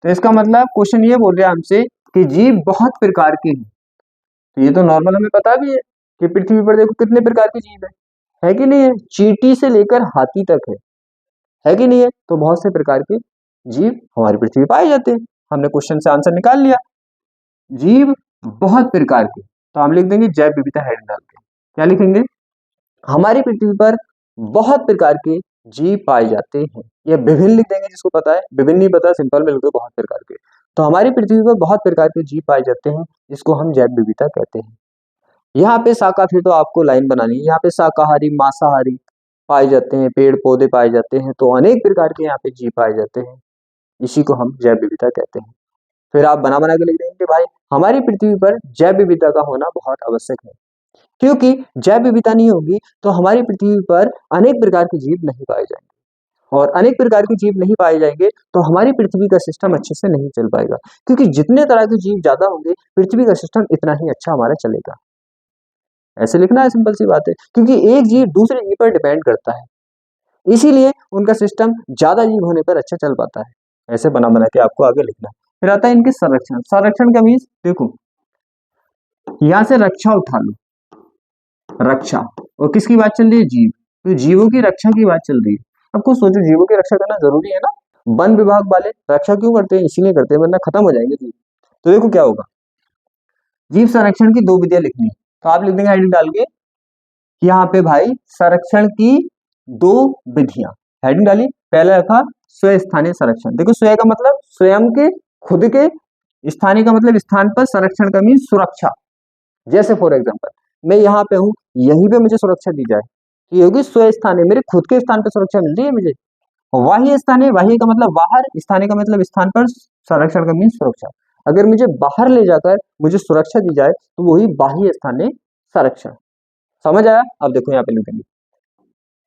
[SPEAKER 2] तो इसका मतलब क्वेश्चन ये बोल रहा है हमसे कि जीव बहुत प्रकार के हैं। तो ये तो नॉर्मल हमें पता भी है कि पृथ्वी पर देखो कितने प्रकार के जीव है कि नहीं है, चींटी से लेकर हाथी तक है कि नहीं है। तो बहुत से प्रकार के जीव हमारी पृथ्वी पाए जाते हैं। हमने क्वेश्चन से आंसर निकाल लिया, जीव बहुत प्रकार के। तो हम लिख देंगे जैव विविधता हेडिंग डाल के, क्या लिखेंगे, हमारी पृथ्वी पर बहुत प्रकार के जीव पाए जाते हैं, या विभिन्न लिख देंगे, जिसको पता है, विभिन्न नहीं पता सिंपल में लिख दो बहुत प्रकार के। तो हमारी पृथ्वी पर बहुत प्रकार के जीव पाए जाते हैं, जिसको हम जैव विविधता कहते हैं। यहाँ पे शाखा, फिर तो आपको लाइन बनानी है, यहाँ पे शाकाहारी मांसाहारी पाए जाते हैं, पेड़ पौधे पाए जाते हैं, तो अनेक प्रकार के यहाँ पे जीव पाए जाते हैं, इसी को हम जैव विविधता कहते हैं। फिर आप बना बना के लिख देंगे भाई हमारी पृथ्वी पर जैव विविधता का होना बहुत आवश्यक है, क्योंकि जैव विविधता नहीं होगी तो हमारी पृथ्वी पर अनेक प्रकार के जीव नहीं पाए जाएंगे, और अनेक प्रकार के जीव नहीं पाए जाएंगे तो हमारी पृथ्वी का सिस्टम अच्छे से नहीं चल पाएगा, क्योंकि जितने तरह के जीव ज्यादा होंगे पृथ्वी का सिस्टम इतना ही अच्छा हमारा चलेगा। ऐसे लिखना है, सिंपल सी बात है, क्योंकि एक जीव दूसरे जीव पर डिपेंड करता है, इसीलिए उनका सिस्टम ज्यादा जीव होने पर अच्छा चल पाता है। ऐसे बना बना के आपको आगे लिखना है। फिर आता है इनके संरक्षण। संरक्षण का मीन्स देखो, यहां से रक्षा उठा लो, रक्षा, और किसकी बात चल रही है, जीव, तो जीवों की रक्षा की बात चल रही है। अब कुछ सोचो, जीवों की रक्षा करना जरूरी है ना, वन विभाग वाले रक्षा क्यों करते हैं, इसीलिए करते हैं, वरना खत्म हो जाएंगे जीव। तो देखो क्या होगा, जीव संरक्षण की 2 विधियां लिखनी है, तो आप लिख देंगे हेडिंग डाल के, यहाँ पे भाई संरक्षण की 2 विधियां, हेडिंग डाली। पहला रखा स्व स्थानीय संरक्षण। देखो स्व का मतलब स्वयं के, खुद के, स्थानीय का मतलब स्थान पर, संरक्षण का मीन सुरक्षा। जैसे फॉर एग्जांपल मैं यहाँ पे हूँ, यहीं पे मुझे सुरक्षा दी जाए, तो ये होगी स्व स्थानीय, मेरे खुद के स्थान पर सुरक्षा मिल रही है मुझे। बाह्य स्थानीय, बाह्य का मतलब बाहर, स्थानीय का मतलब स्थान पर, संरक्षण का मीन सुरक्षा। अगर मुझे बाहर ले जाकर मुझे सुरक्षा दी जाए तो वही बाह्य स्थानीय संरक्षण। समझ आया? अब देखो यहाँ पे लिखेंगे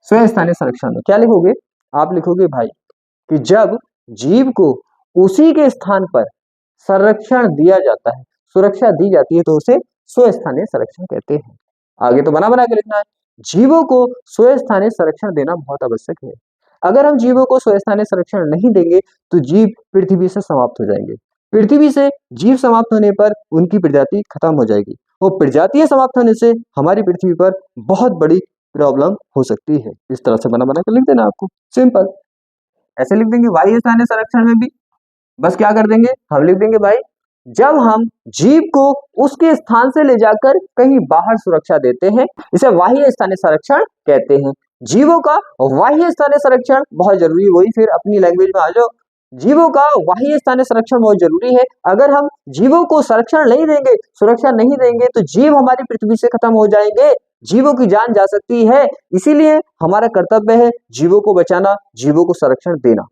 [SPEAKER 2] स्व स्थानीय संरक्षण में क्या लिखोगे, आप लिखोगे भाई कि जब जीव को उसी के स्थान पर संरक्षण दिया जाता है, सुरक्षा दी जाती है, तो उसे स्व स्थानीय संरक्षण कहते हैं। आगे तो बना बना के लिखना है, जीवों को स्व स्थानीय संरक्षण देना बहुत आवश्यक है। अगर हम जीवों को स्व स्थानीय संरक्षण नहीं देंगे तो जीव पृथ्वी से समाप्त हो जाएंगे। पृथ्वी से जीव समाप्त होने पर उनकी प्रजाति खत्म हो जाएगी, और प्रजातियां समाप्त होने से हमारी पृथ्वी पर बहुत बड़ी प्रॉब्लम हो सकती है। इस तरह से बना बना के लिख देना आपको, सिंपल ऐसे लिख देंगे। वायु स्थानीय संरक्षण में भी बस क्या कर देंगे, हम लिख देंगे भाई जब हम जीव को उसके स्थान से ले जाकर कहीं बाहर सुरक्षा देते हैं, इसे बाह्य स्थानीय संरक्षण कहते हैं। जीवों का बाह्य स्थानीय संरक्षण बहुत जरूरी है, वही फिर अपनी लैंग्वेज में आ जाओ, जीवों का बाह्य स्थानीय संरक्षण बहुत जरूरी है। अगर हम जीवों को संरक्षण नहीं देंगे, सुरक्षा नहीं देंगे, तो जीव हमारी पृथ्वी से खत्म हो जाएंगे, जीवों की जान जा सकती है। इसीलिए हमारा कर्तव्य है जीवों को बचाना, जीवों को संरक्षण देना।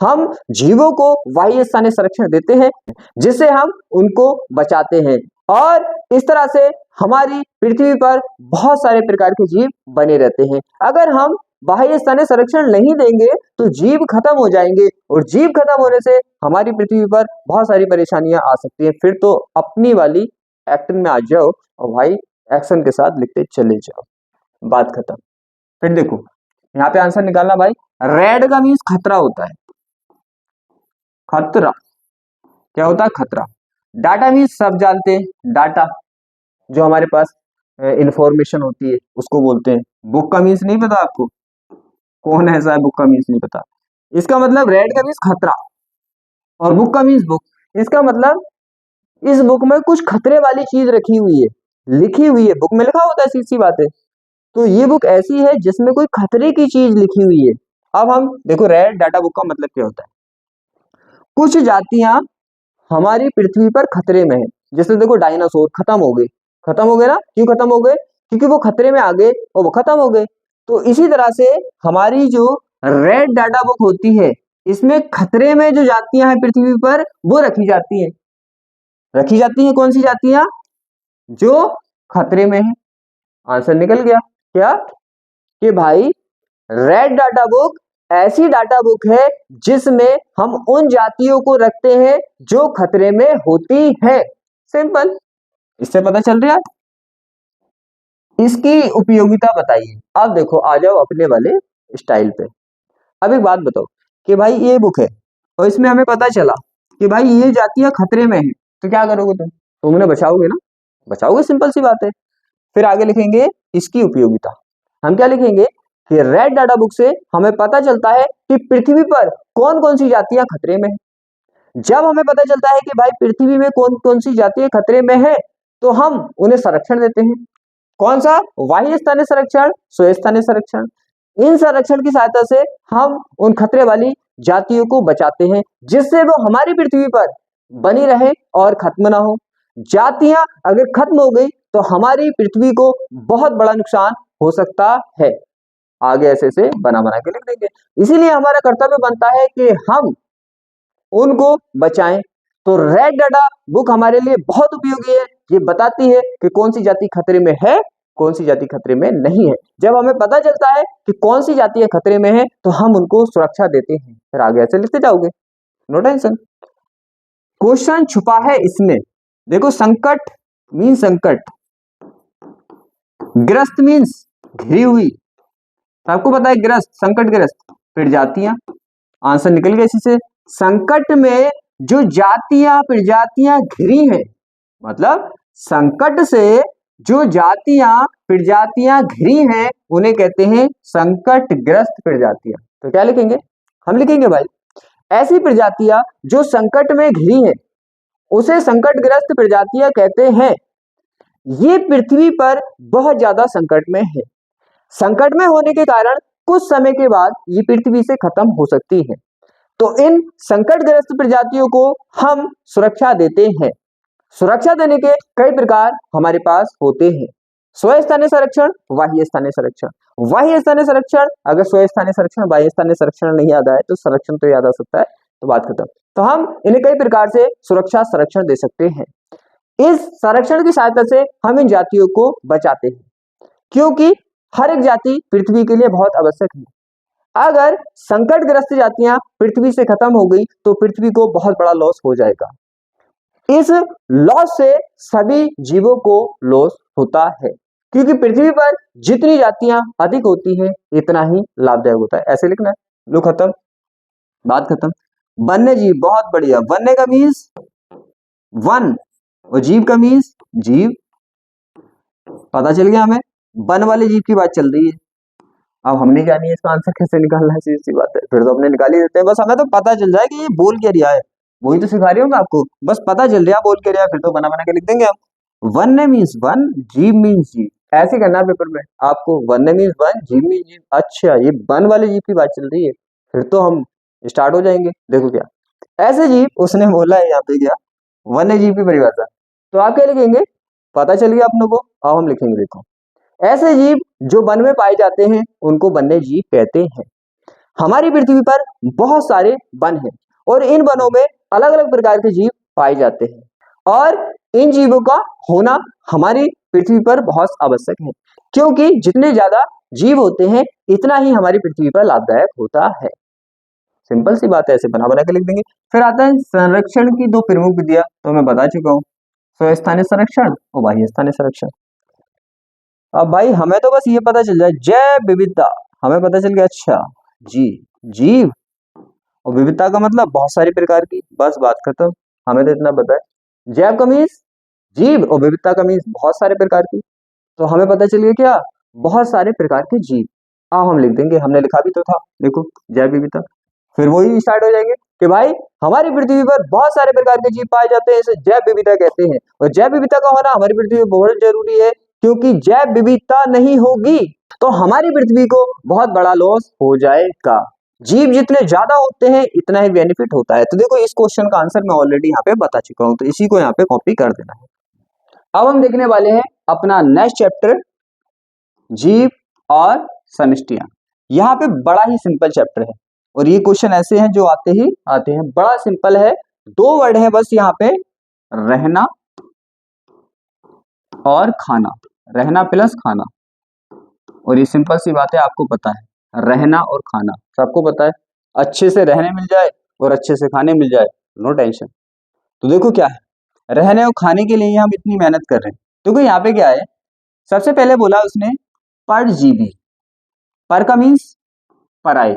[SPEAKER 2] हम जीवों को बाह्य स्थानीय संरक्षण देते हैं, जिससे हम उनको बचाते हैं, और इस तरह से हमारी पृथ्वी पर बहुत सारे प्रकार के जीव बने रहते हैं। अगर हम बाह्य स्थानीय संरक्षण नहीं देंगे तो जीव खत्म हो जाएंगे, और जीव खत्म होने से हमारी पृथ्वी पर बहुत सारी परेशानियां आ सकती हैं। फिर तो अपनी वाली एक्टिंग में आ जाओ और भाई एक्शन के साथ लिखते चले जाओ, बात खत्म। फिर देखो यहाँ पे आंसर निकालना भाई, रेड का मीन्स खतरा होता है, खतरा क्या होता है, खतरा। डाटा मीन्स सब जानते हैं, डाटा जो हमारे पास इंफॉर्मेशन होती है उसको बोलते हैं। बुक का मीन्स नहीं पता आपको, कौन ऐसा है बुक का मीन्स नहीं पता, इसका मतलब रेड का मीन्स खतरा, और बुक का मीन्स बुक, इसका मतलब इस बुक में कुछ खतरे वाली चीज रखी हुई है, लिखी हुई है, बुक में लिखा होता है, सीधी सी बात है। तो ये बुक ऐसी है जिसमें कोई खतरे की चीज लिखी हुई है, अब हम देखो रेड डाटा बुक का मतलब क्या होता है। कुछ जातियां हमारी पृथ्वी पर खतरे में है, जैसे देखो डायनासोर खत्म हो गए ना, क्यों खत्म हो गए? क्योंकि वो खतरे में आ गए और वो खत्म हो गए। तो इसी तरह से हमारी जो रेड डाटा बुक होती है, इसमें खतरे में जो जातियां हैं पृथ्वी पर वो रखी जाती हैं। कौन सी जातियां? जो खतरे में है। आंसर निकल गया क्या कि भाई रेड डाटा बुक ऐसी डाटा बुक है जिसमें हम उन जातियों को रखते हैं जो खतरे में होती है। सिंपल, इससे पता चल रहा है। इसकी उपयोगिता बताइए। अब देखो आ जाओ अपने वाले स्टाइल पे। अब एक बात बताओ कि भाई ये बुक है और इसमें हमें पता चला कि भाई ये जातियां खतरे में हैं, तो क्या करोगे तुम उन्हें बचाओगे ना? बचाओगे, सिंपल सी बात है। फिर आगे लिखेंगे इसकी उपयोगिता। हम क्या लिखेंगे कि रेड डाटा बुक से हमें पता चलता है कि पृथ्वी पर कौन कौन सी जातियां खतरे में है। जब हमें पता चलता है कि भाई पृथ्वी में कौन कौन सी जातियां खतरे में है, तो हम उन्हें संरक्षण देते हैं। कौन सा? वाह्य स्थानीय संरक्षण, स्वस्थानीय संरक्षण। इन संरक्षण की सहायता से हम उन खतरे वाली जातियों को बचाते हैं, जिससे वो हमारी पृथ्वी पर बनी रहे और खत्म ना हो। जातियां अगर खत्म हो गई तो हमारी पृथ्वी को बहुत बड़ा नुकसान हो सकता है। आगे ऐसे से बना बना के लिख देंगे। इसीलिए हमारा कर्तव्य बनता है कि हम उनको बचाएं। तो रेड डाटा बुक हमारे लिए बहुत उपयोगी है। ये बताती है कि कौन सी जाति खतरे में है, कौन सी जाति खतरे में नहीं है। जब हमें पता चलता है कि कौन सी जाति खतरे में है तो हम उनको सुरक्षा देते हैं। फिर आगे ऐसे लिखते जाओगे, नो टेंशन। क्वेश्चन छुपा है इसमें। देखो संकट मीन संकट, ग्रस्त मीन्स घिरी हुई। आपको पता है ग्रस्त, संकट ग्रस्त, प्रजातियां। आंसर निकल गया इसी से। संकट में जो जातियां प्रजातियां घिरी हैं, मतलब संकट से जो जातियां प्रजातियां घिरी हैं उन्हें कहते हैं संकटग्रस्त प्रजातियां। तो क्या लिखेंगे? हम लिखेंगे भाई ऐसी प्रजातियां जो संकट में घिरी हैं उसे संकटग्रस्त प्रजातियां कहते हैं। ये पृथ्वी पर बहुत ज्यादा संकट में है। संकट में होने के कारण कुछ समय के बाद ये पृथ्वी से खत्म हो सकती है। तो इन संकटग्रस्त प्रजातियों को हम सुरक्षा देते हैं। सुरक्षा देने के कई प्रकार हमारे पास होते हैं। स्वस्थानीय संरक्षण, बाह्य स्थानीय संरक्षण। बाह्य स्थानीय संरक्षण, अगर स्वस्थानीय संरक्षण बाह्य स्थानीय संरक्षण नहीं याद आए तो संरक्षण तो याद आ सकता है, तो बात खत्म। तो हम इन्हें कई प्रकार से सुरक्षा संरक्षण दे सकते हैं। इस संरक्षण की सहायता से हम इन जातियों को बचाते हैं, क्योंकि हर एक जाति पृथ्वी के लिए बहुत आवश्यक है। अगर संकटग्रस्त जातियां पृथ्वी से खत्म हो गई तो पृथ्वी को बहुत बड़ा लॉस हो जाएगा। इस लॉस से सभी जीवों को लॉस होता है, क्योंकि पृथ्वी पर जितनी जातियां अधिक होती हैं इतना ही लाभदायक होता है। ऐसे लिखना है, लो खत्म, बात खत्म। वन्य जीव, बहुत बढ़िया। वन्य का मीन्स वन और जीव का मीन्स जीव। पता चल गया हमें, वन वाले जीव की बात चल रही है। अब हमने क्या नहीं है इसका आंसर कैसे निकालना है, सीधी सी बात है, फिर तो अपने निकाल ही देते हैं। बस हमें तो पता चल जाए कि ये बोल क्या रहा है, वही तो सिखा रही हूँ मैं आपको। बस पता चल रहा बोल क्या रहा है, फिर तो बना बना के लिख देंगे हम। वन्य मीन्स वन, जीव मीन्स जीव। ऐसे करना है पेपर में आपको, वन्य मीन्स वन, जीव मीन्स जीव। अच्छा, ये वन वाले जीव की बात चल रही है, फिर तो हम स्टार्ट हो जाएंगे। देखो क्या ऐसे जीव उसने बोला है यहाँ पे, क्या वन्य जीव की परिभाषा। तो आप क्या लिखेंगे? पता चल गया अपनों को। अब हम लिखेंगे, देखो ऐसे जीव जो वन में पाए जाते हैं उनको वन्य जीव कहते हैं। हमारी पृथ्वी पर बहुत सारे वन हैं और इन वनों में अलग अलग प्रकार के जीव पाए जाते हैं, और इन जीवों का होना हमारी पृथ्वी पर बहुत आवश्यक है, क्योंकि जितने ज्यादा जीव होते हैं इतना ही हमारी पृथ्वी पर लाभदायक होता है। सिंपल सी बात है, ऐसे बना बना के लिख देंगे। फिर आता है संरक्षण की दो प्रमुख विधियां, तो मैं बता चुका हूँ, स्वस्थानीय संरक्षण और बाह्य स्थानीय संरक्षण। अब भाई हमें तो बस ये पता चल जाए जैव विविधता, हमें पता चल गया। अच्छा जी, जीव और विविधता का मतलब बहुत सारी प्रकार की, बस बात खत्म। हमें तो इतना पता है, जैव का मीन्स जीव और विविधता का मीन्स बहुत सारे प्रकार की। तो हमें पता चल गया क्या, बहुत सारे प्रकार के जीव। अब हम लिख देंगे, हमने लिखा भी तो था, देखो जैव विविधता। फिर वही स्टार्ट हो जाएंगे कि भाई हमारी पृथ्वी पर बहुत सारे प्रकार के जीव पाए जाते हैं, इसे जैव विविधता कहते हैं। और जैव विविधता का होना हमारी पृथ्वी पर बहुत जरूरी है, क्योंकि जैव विविधता नहीं होगी तो हमारी पृथ्वी को बहुत बड़ा लॉस हो जाएगा।
[SPEAKER 1] जीव जितने ज्यादा होते हैं इतना ही बेनिफिट होता है। तो देखो इस क्वेश्चन का आंसर मैं ऑलरेडी यहाँ पे बता चुका हूं, तो इसी को यहाँ पे कॉपी कर देना है। अब हम देखने वाले हैं अपना नेक्स्ट चैप्टर, जीव और समष्टियां। यहाँ पे बड़ा ही सिंपल चैप्टर है और ये क्वेश्चन ऐसे हैं जो आते ही आते हैं, बड़ा सिंपल है। 2 वर्ड है बस यहाँ पे, रहना और खाना, रहना प्लस खाना। और ये सिंपल सी बात है, आपको पता है रहना और खाना सबको पता है, अच्छे से रहने मिल जाए और अच्छे से खाने मिल जाए, नो टेंशन। तो देखो क्या है, रहने और खाने के लिए हम इतनी मेहनत कर रहे हैं। देखो यहाँ पे क्या है, सबसे पहले बोला उसने पर जीबी, पर का मीन्स पराई,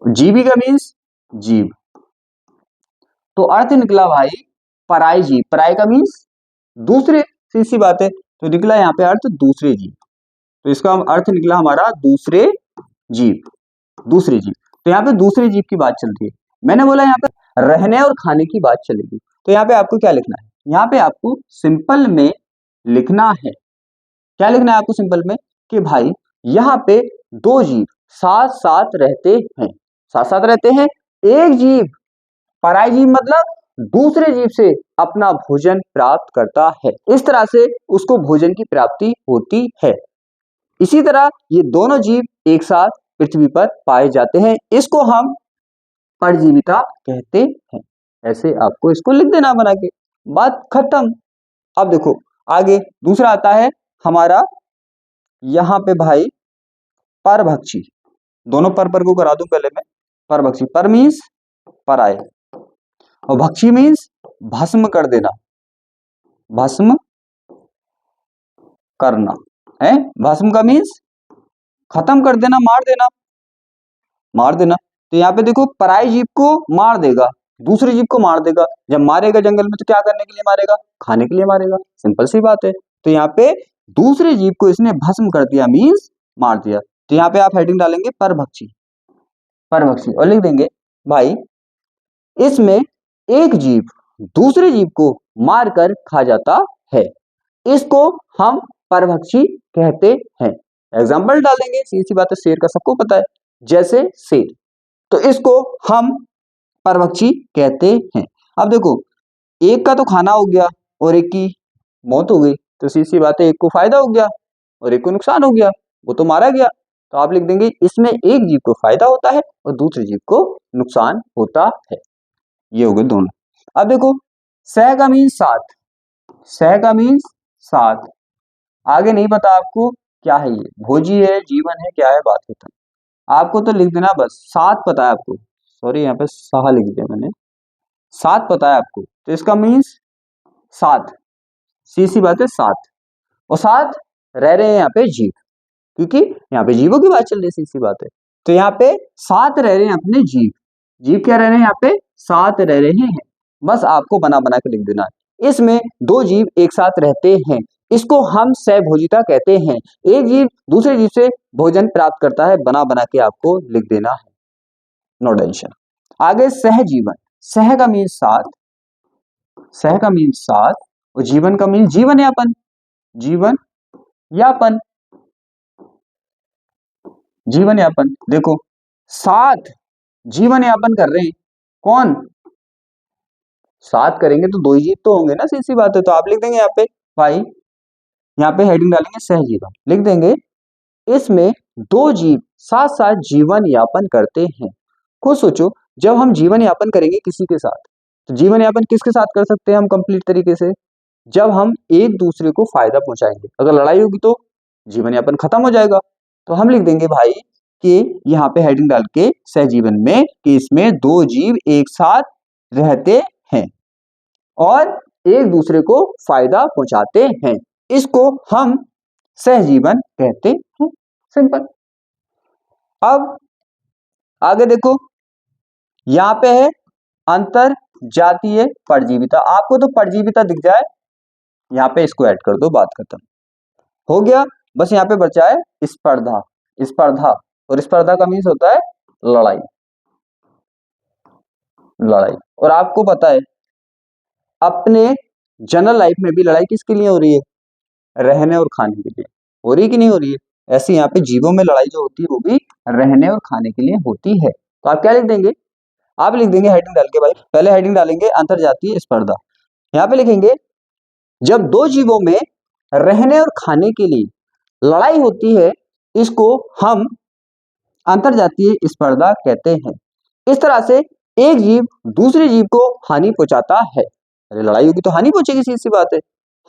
[SPEAKER 1] जीबी का मीन्स जीव। तो अर्थ निकला भाई पराई जीव, पराई का मीन्स दूसरे, सी बात है। तो निकला यहाँ पे अर्थ दूसरे जीव, तो इसका अर्थ निकला हमारा दूसरे जीव, दूसरे जीव। तो यहाँ पे दूसरे जीव की बात चल रही है, मैंने बोला यहाँ पे रहने और खाने की बात चलेगी। तो यहाँ पे आपको क्या लिखना है, यहाँ पे आपको सिंपल में लिखना है, क्या लिखना है आपको सिंपल में, कि भाई यहाँ पे 2 जीव साथ साथ रहते हैं, साथ साथ रहते हैं। एक जीव पराई जीव मतलब दूसरे जीव से अपना भोजन प्राप्त करता है, इस तरह से उसको भोजन की प्राप्ति होती है। इसी तरह ये दोनों जीव एक साथ पृथ्वी पर पाए जाते हैं, इसको हम परजीविता कहते हैं। ऐसे आपको इसको लिख देना बना के, बात खत्म। अब देखो आगे दूसरा आता है हमारा यहाँ पे भाई परभक्षी, दोनों पर को करा दूं पहले मैं। परभक्षी, पर मीन्स पराये और भक्षी मीन्स भस्म कर देना, भस्म करना है। भस्म का मीन्स खत्म कर देना, मार देना, मार देना। तो यहाँ पे देखो पराई जीव को मार देगा, दूसरे जीव को मार देगा। जब मारेगा जंगल में तो क्या करने के लिए मारेगा, खाने के लिए मारेगा, सिंपल सी बात है। तो यहाँ पे दूसरे जीव को इसने भस्म कर दिया, मीन्स मार दिया। तो यहाँ पे आप हेडिंग डालेंगे परभक्षी, परभक्षी, और लिख देंगे भाई इसमें एक जीव दूसरे जीव को मारकर खा जाता है, इसको हम परभक्षी कहते हैं। एग्जाम्पल डाल देंगे, सीधी सी बात है, शेर का सबको पता है, जैसे शेर, तो इसको हम परभक्षी कहते हैं। अब देखो एक का तो खाना हो गया और एक की मौत हो गई, तो सीधी सी बात है, एक को फायदा हो गया और एक को नुकसान हो गया, वो तो मारा गया। तो आप लिख देंगे इसमें एक जीव को फायदा होता है और दूसरे जीव को नुकसान होता है। ये हो गए दोनों। अब देखो सह का मीन्स साथ, सह का मीन्स साथ, आगे नहीं पता आपको क्या है, ये भोजी है, जीवन है, क्या है, बात खत्म। आपको तो लिख देना बस साथ, पता है आपको, सॉरी यहाँ पे साहा लिख दिया मैंने, साथ पता है आपको, तो इसका मीन्स साथ, सी बात है साथ, और साथ रह रहे हैं यहाँ पे जीव, क्योंकि यहाँ पे जीवों की बात चल रही है, सी बात है। तो यहाँ पे साथ रह रहे हैं अपने जीव, जीव क्या रह रहे हैं यहाँ पे, साथ रह रहे हैं, बस आपको बना बना के लिख देना है। इसमें 2 जीव एक साथ रहते हैं, इसको हम सहभोजिता कहते हैं। एक जीव दूसरे जीव से भोजन प्राप्त करता है, बना बना के आपको लिख देना है, नो टेंशन। आगे सहजीवन, सह का मीन साथ, सह का मीन साथ, और जीवन का मीन जीवन यापन, जीवन यापन, जीवन यापन। देखो साथ जीवन यापन कर रहे हैं, कौन, साथ करेंगे तो 2 ही जीव तो होंगे ना, सीधी बात है। तो आप लिख देंगे यहाँ पे भाई, यहाँ पे हेडिंग डालेंगे सहजीवन, लिख देंगे इसमें 2 जीव साथ साथ जीवन यापन करते हैं। खुद सोचो, जब हम जीवन यापन करेंगे किसी के साथ, तो जीवन यापन किसके साथ कर सकते हैं हम कंप्लीट तरीके से, जब हम एक दूसरे को फायदा पहुंचाएंगे। अगर लड़ाई होगी तो जीवन यापन खत्म हो जाएगा। तो हम लिख देंगे भाई कि यहाँ पे हेडिंग डाल के सहजीवन में कि इसमें 2 जीव एक साथ रहते हैं और एक दूसरे को फायदा पहुंचाते हैं, इसको हम सहजीवन कहते हैं, सिंपल। अब आगे देखो यहाँ पे है अंतर जातीय परजीविता, आपको तो परजीविता दिख जाए, यहाँ पे इसको ऐड कर दो, बात खत्म हो गया। बस यहाँ पे बचा है स्पर्धा, स्पर्धा, और स्पर्धा का मीन्स होता है लड़ाई, लड़ाई। और आपको पता है अपने जनरल लाइफ में भी लड़ाई किसके लिए हो रही है, रहने और खाने के लिए, हो रही कि नहीं हो रही है। ऐसे यहाँ पे जीवों में लड़ाई जो होती है वो भी रहने और खाने के लिए होती है। तो आप क्या लिख देंगे, आप लिख देंगे हेडिंग डाल के भाई, पहले हेडिंग डालेंगे अंतरजातीय स्पर्धा। यहाँ पे लिखेंगे जब दो जीवों में रहने और खाने के लिए लड़ाई होती है इसको हम अंतरजातीय स्पर्धा कहते हैं। इस तरह से एक जीव दूसरे जीव को हानि पहुंचाता है। अरे लड़ाई होगी तो हानि पहुंचेगी, सीधी सी बात है,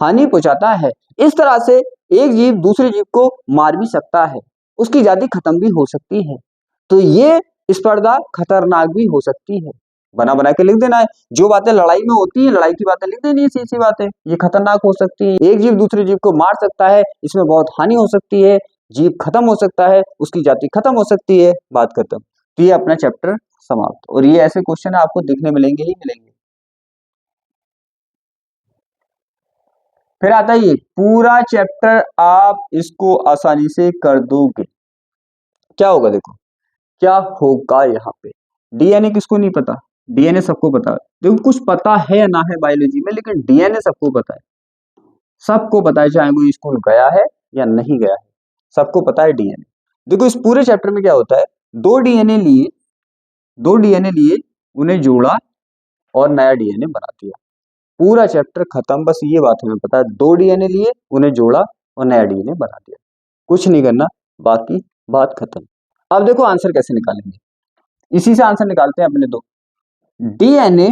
[SPEAKER 1] हानि पहुंचाता है। इस तरह से एक जीव दूसरे जीव को मार भी सकता है, उसकी जाति खत्म भी हो सकती है। तो ये स्पर्धा खतरनाक भी हो सकती है। बना बना के लिख देना है, जो बातें लड़ाई में होती है लड़ाई की बातें लिख देनी है, सीधी सी बात है। ये खतरनाक हो सकती है, एक जीव दूसरे जीव को मार सकता है, इसमें बहुत हानि हो सकती है, जीव खत्म हो सकता है, उसकी जाति खत्म हो सकती है, बात खत्म। तो ये अपना चैप्टर समाप्त। और ये ऐसे क्वेश्चन आपको दिखने मिलेंगे ही मिलेंगे। फिर आता है ये पूरा चैप्टर, आप इसको आसानी से कर दोगे। क्या होगा देखो, क्या होगा यहाँ पे, डीएनए किसको नहीं पता, डीएनए सबको पता है। देखो कुछ पता है या ना है बायोलॉजी में, लेकिन डीएनए सबको पता है, सबको पता है, चाहे कोई स्कूल गया है या नहीं गया है, सबको पता है डीएनए। देखो इस पूरे चैप्टर में क्या होता है, दो डीएनए लिए उन्हें जोड़ा और नया डीएनए बना दिया, पूरा चैप्टर खत्म। बस ये बात हमें पता है, दो डीएनए लिए उन्हें जोड़ा और नया डीएनए बना दिया, कुछ नहीं करना, बाकी बात खत्म। अब देखो आंसर कैसे निकालेंगे, इसी से आंसर निकालते हैं अपने दो। डीएनए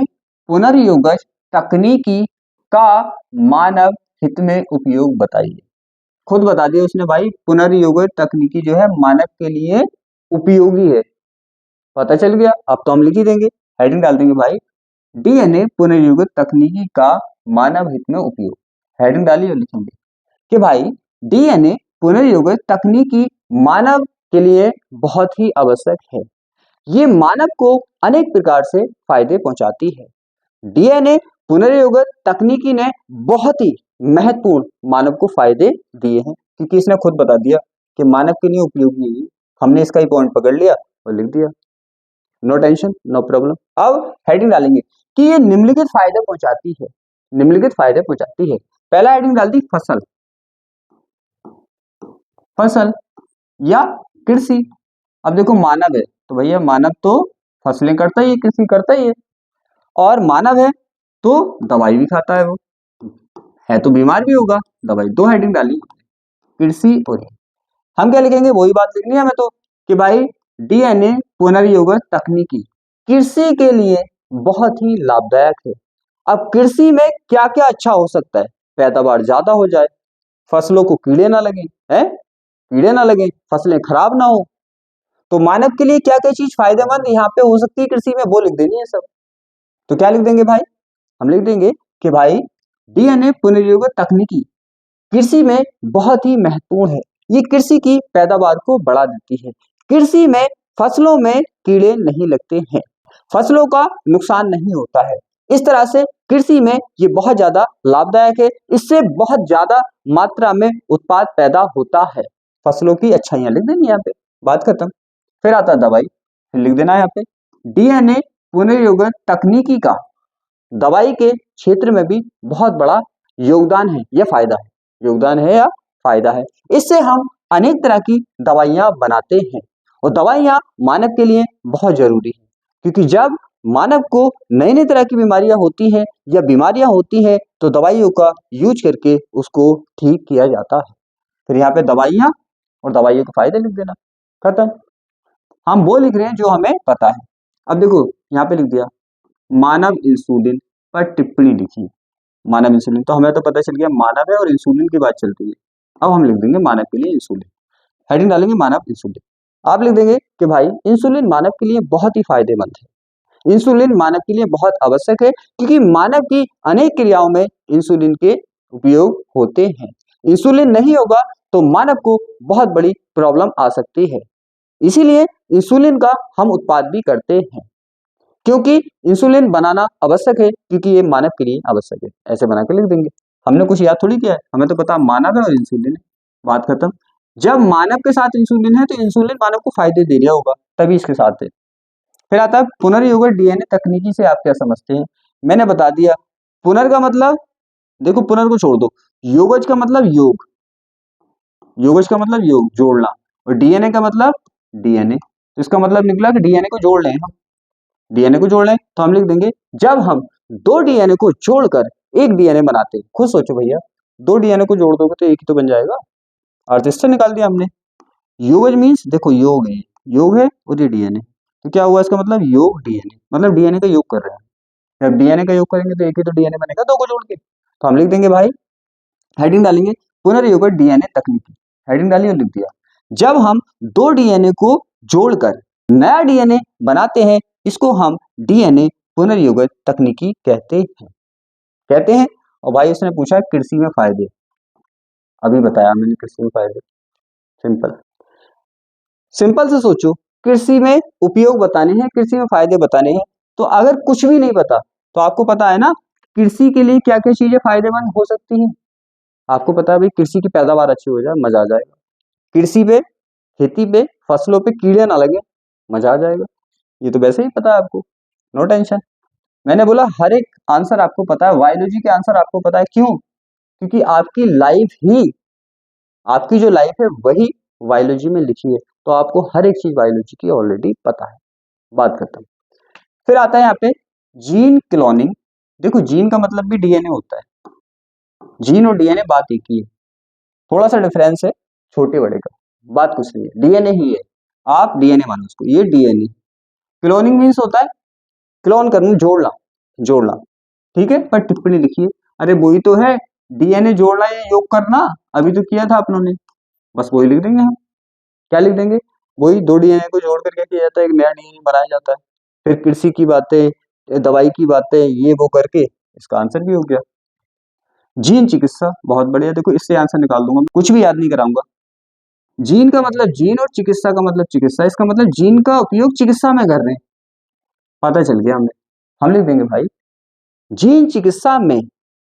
[SPEAKER 1] पुनर्योगज तकनीकी का मानव हित में उपयोग बताइए। खुद बता दिया उसने भाई, पुनर्योगज तकनीकी जो है मानव के लिए उपयोगी है, पता चल गया। अब तो हम लिख ही देंगे, हेडिंग डाल देंगे भाई, डीएनए पुनर्योगज तकनीकी का मानव हित में उपयोग। हेडिंग डालिए और लिखेंगे कि भाई डीएनए पुनर्योगज तकनीकी मानव के लिए बहुत ही आवश्यक है, ये मानव को अनेक प्रकार से फायदे पहुंचाती है। डीएनए पुनर्योगज तकनीकी ने बहुत ही महत्वपूर्ण मानव को फायदे दिए हैं, क्योंकि इसने खुद बता दिया कि मानव के लिए उपयोगी है। हमने इसका ही पॉइंट पकड़ लिया और लिख दिया, नो टेंशन नो प्रॉब्लम। अब हेडिंग डालेंगे कि ये निम्नलिखित फायदे पहुंचाती है, निम्नलिखित फायदे पहुंचाती है। पहला हेडिंग डाल दी फसल, फसल या कृषि। अब देखो मानव है तो भैया मानव तो फसलें करता ही है, कृषि करता ही है, और मानव है तो दवाई भी खाता है, वो है तो बीमार भी होगा, दवाई। दो हेडिंग डाली, कृषि और ये। हम क्या लिखेंगे, वही बात लिखनी है हमें तो, कि भाई डीएनए पुनर्योगज तकनीकी कृषि के लिए बहुत ही लाभदायक है। अब कृषि में क्या क्या अच्छा हो सकता है, पैदावार ज्यादा हो जाए, फसलों को कीड़े ना लगे, हैं कीड़े ना लगे, फसलें खराब ना हो। तो मानव के लिए क्या क्या चीज फायदेमंद यहाँ पे हो सकती है कृषि में, वो लिख देनी है सब। तो क्या लिख देंगे भाई, हम लिख देंगे कि भाई डीएनए पुनर्योगज तकनीकी कृषि में बहुत ही महत्वपूर्ण है, ये कृषि की पैदावार को बढ़ा देती है, कृषि में फसलों में कीड़े नहीं लगते हैं, फसलों का नुकसान नहीं होता है। इस तरह से कृषि में ये बहुत ज्यादा लाभदायक है, इससे बहुत ज्यादा मात्रा में उत्पाद पैदा होता है। फसलों की अच्छाइयां लिख देनी यहाँ पे, बात खत्म। फिर आता है दवाई, फिर लिख देना है यहाँ पे, डीएनए पुनर्योगज तकनीकी का दवाई के क्षेत्र में भी बहुत बड़ा योगदान है या फायदा है, योगदान है या फायदा है। इससे हम अनेक तरह की दवाइयां बनाते हैं, और दवाइयां मानव के लिए बहुत जरूरी है, क्योंकि जब मानव को नई नई तरह की बीमारियां होती हैं या बीमारियां होती हैं तो दवाइयों का यूज करके उसको ठीक किया जाता है। फिर यहाँ पे दवाइयां और दवाइयों के फायदे लिख देना, खत्म। हम वो लिख रहे हैं जो हमें पता है। अब देखो यहाँ पे लिख दिया मानव इंसुलिन पर टिप्पणी लिखी, मानव इंसुलिन, तो हमें तो पता चल गया मानव है और इंसुलिन की बात चलती है। अब हम लिख देंगे मानव के लिए इंसुलिन, हेडिंग डालेंगे मानव इंसुलिन। आप लिख देंगे कि भाई इंसुलिन मानव के लिए बहुत ही फायदेमंद है, इंसुलिन मानव के लिए बहुत आवश्यक है, क्योंकि मानव की अनेक क्रियाओं में इंसुलिन के उपयोग होते हैं। इंसुलिन नहीं होगा तो मानव को बहुत बड़ी प्रॉब्लम आ सकती है, इसीलिए इंसुलिन का हम उत्पाद भी करते हैं, क्योंकि इंसुलिन बनाना आवश्यक है, क्योंकि ये मानव के लिए आवश्यक है। ऐसे बना के लिख देंगे, हमने कुछ याद थोड़ी किया है, हमें तो पता मानव है और इंसुलिन है, बात खत्म। जब मानव के साथ इंसुलिन है तो इंसुलिन मानव को फायदे दे रहा होगा, तभी इसके साथ है। फिर आता है पुनर्योगज डीएनए तकनीकी से आप क्या समझते हैं, मैंने बता दिया। पुनर् का मतलब, देखो पुनर् को छोड़ दो, योगज का मतलब योग,
[SPEAKER 2] योगज का मतलब योग, जोड़ना, और डीएनए का मतलब डीएनए। तो इसका मतलब निकला कि डीएनए को जोड़ लें हम, डीएनए को जोड़ लें तो हम लिख देंगे जब हम दो डीएनए को जोड़कर एक डीएनए बनाते हैं। खुद सोचो भैया, दो डीएनए को जोड़ दोगे तो एक ही तो बन जाएगा। अर्थ इससे निकाल दिया हमने। योगज मीन्स देखो योग है, योग है और ये डीएनए, तो क्या हुआ इसका मतलब योग डीएनए, मतलब डीएनए का योग कर रहे हैं। जब डीएनए का योग करेंगे तो एक ही तो डीएनए बनेगा दो को जोड़ के। तो हम लिख देंगे भाई, हेडिंग डालेंगे पुनर्योगज डीएनए तकनीकी, हेडिंग डाली और लिख दिया। जब हम दो डीएनए को जोड़कर नया डीएनए बनाते हैं, इसको हम डीएनए पुनर्योगज तकनीकी कहते हैं। और भाई उसने पूछा कृषि में फायदे, अभी बताया मैंने कृषि में फायदे। सिंपल सिंपल से सोचो, कृषि में उपयोग बताने हैं, कृषि में फायदे बताने हैं। तो अगर कुछ भी नहीं पता तो आपको पता है ना कृषि के लिए क्या क्या चीजें फायदेमंद हो सकती हैं। आपको पता है भाई कृषि की पैदावार अच्छी हो जाए, मजा आ जाएगा। कृषि पे, खेती पे, फसलों पे कीड़े ना लगे, मजा आ जाएगा। ये तो वैसे ही पता है आपको, नो टेंशन। मैंने बोला हर एक आंसर आपको पता है, बायोलॉजी के आंसर आपको पता है, क्यों? क्योंकि आपकी लाइफ ही, आपकी जो लाइफ है वही बायोलॉजी में लिखी है, तो आपको हर एक चीज बायोलॉजी की ऑलरेडी पता है। बात करता हूँ, फिर आता है यहाँ पे जीन क्लोनिंग। देखो जीन का मतलब भी डीएनए होता है, जीन और डीएनए बात एक ही है, थोड़ा सा डिफरेंस है छोटे बड़े का, बात कुछ नहीं है, डीएनए ही है। आप डीएनए मानो उसको, ये डीएनए। क्लोनिंग मीन्स होता है क्लोन करना, जोड़ना, जोड़ना, ठीक है। पर टिप्पणी लिखिए, अरे वही तो है डीएनए जोड़ना या योग करना, अभी तो किया था आप लोगों ने, बस वही लिख देंगे हम। क्या लिख देंगे? वही दो डीएनए को जोड़ कर क्या किया जाता है, एक नया डीएनए बनाया जाता है। फिर कृषि की बातें, दवाई की बातें, ये वो करके इसका आंसर भी हो गया। जीन चिकित्सा बहुत बढ़िया, देखो इससे आंसर निकाल दूंगा, कुछ भी याद नहीं कराऊंगा। जीन का मतलब जीन और चिकित्सा का मतलब चिकित्सा, इसका मतलब जीन का उपयोग चिकित्सा में कर रहे हैं, पता चल गया हमें। हम लिख देंगे भाई जीन चिकित्सा में,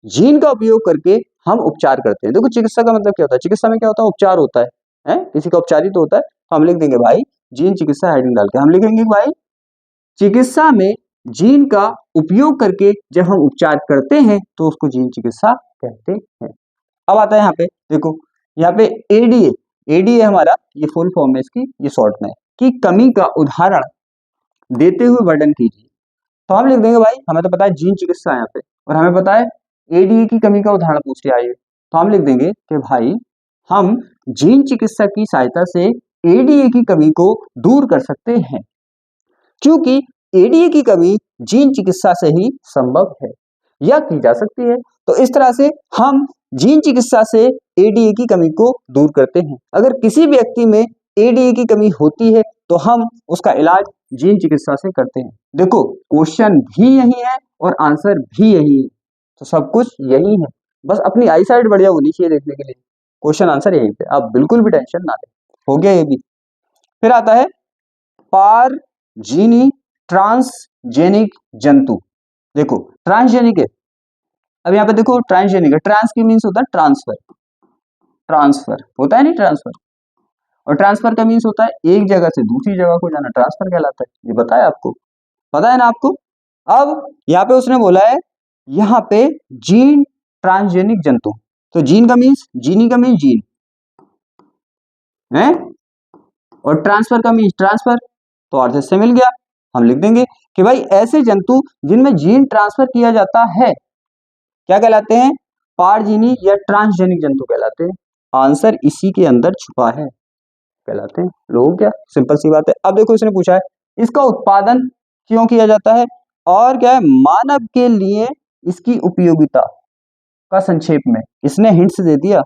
[SPEAKER 2] जीन का उपयोग करके हम उपचार करते हैं। देखो चिकित्सा का मतलब क्या होता है, चिकित्सा में क्या होता है, उपचार होता है? किसी का उपचार ही तो होता है। तो हम लिख देंगे भाई जीन चिकित्सा, हेडिंग डाल के हम लिखेंगे भाई चिकित्सा में जीन का उपयोग करके जब हम उपचार करते हैं तो उसको जीन चिकित्सा कहते हैं। अब आता है यहाँ पे, देखो यहाँ पे एडीए, एडीए हमारा ये फुल फॉर्म है इसकी, ये शॉर्ट में है कि कमी का उदाहरण देते हुए वर्णन कीजिए। तो हम लिख देंगे भाई, हमें तो पता है जीन चिकित्सा है यहाँ पे, और हमें पता है एडीए की कमी का उदाहरण पूछ लिया है, तो हम लिख देंगे कि भाई हम जीन चिकित्सा की सहायता से एडीए की कमी को दूर कर सकते हैं, क्योंकि एडीए की कमी जीन चिकित्सा से ही संभव है या की जा सकती है। तो इस तरह से हम जीन चिकित्सा से एडीए की कमी को दूर करते हैं। अगर किसी व्यक्ति में एडीए की कमी होती है तो हम उसका इलाज जीन चिकित्सा से करते हैं। देखो क्वेश्चन भी यही है और आंसर भी यही है, तो सब कुछ यही है, बस अपनी आई साइड बढ़िया होनी चाहिए देखने के लिए। क्वेश्चन आंसर यही पे, आप बिल्कुल भी टेंशन ना लें, हो गया ये भी। फिर आता है पारजीनी ट्रांसजेनिक जंतु। देखो ट्रांसजेनिक है, अब यहाँ पे देखो ट्रांसजेनिक है, ट्रांस की मीन्स होता है ट्रांसफर, ट्रांसफर होता है नहीं ट्रांसफर, और ट्रांसफर का मीन्स होता है एक जगह से दूसरी जगह को जाना, ट्रांसफर कहलाता है। ये बताया आपको, पता है ना आपको। अब यहाँ पे उसने बोला है यहाँ पे जीन ट्रांसजेनिक जंतु, तो जीन का मीन्स, जीनी का मीन्स जीन है, और ट्रांसफर का मीन्स ट्रांसफर, तो अर्थ इससे मिल गया। हम लिख देंगे कि भाई ऐसे जंतु जिनमें जीन ट्रांसफर किया जाता है क्या कहलाते हैं, पारजीनी या ट्रांसजेनिक जंतु कहलाते हैं। आंसर इसी के अंदर छुपा है, कहलाते हैं लोग, क्या सिंपल सी बात है। अब देखो इसने पूछा है इसका उत्पादन क्यों किया जाता है, और क्या है मानव के लिए इसकी उपयोगिता का संक्षेप में इसने हिंट्स दे दिया,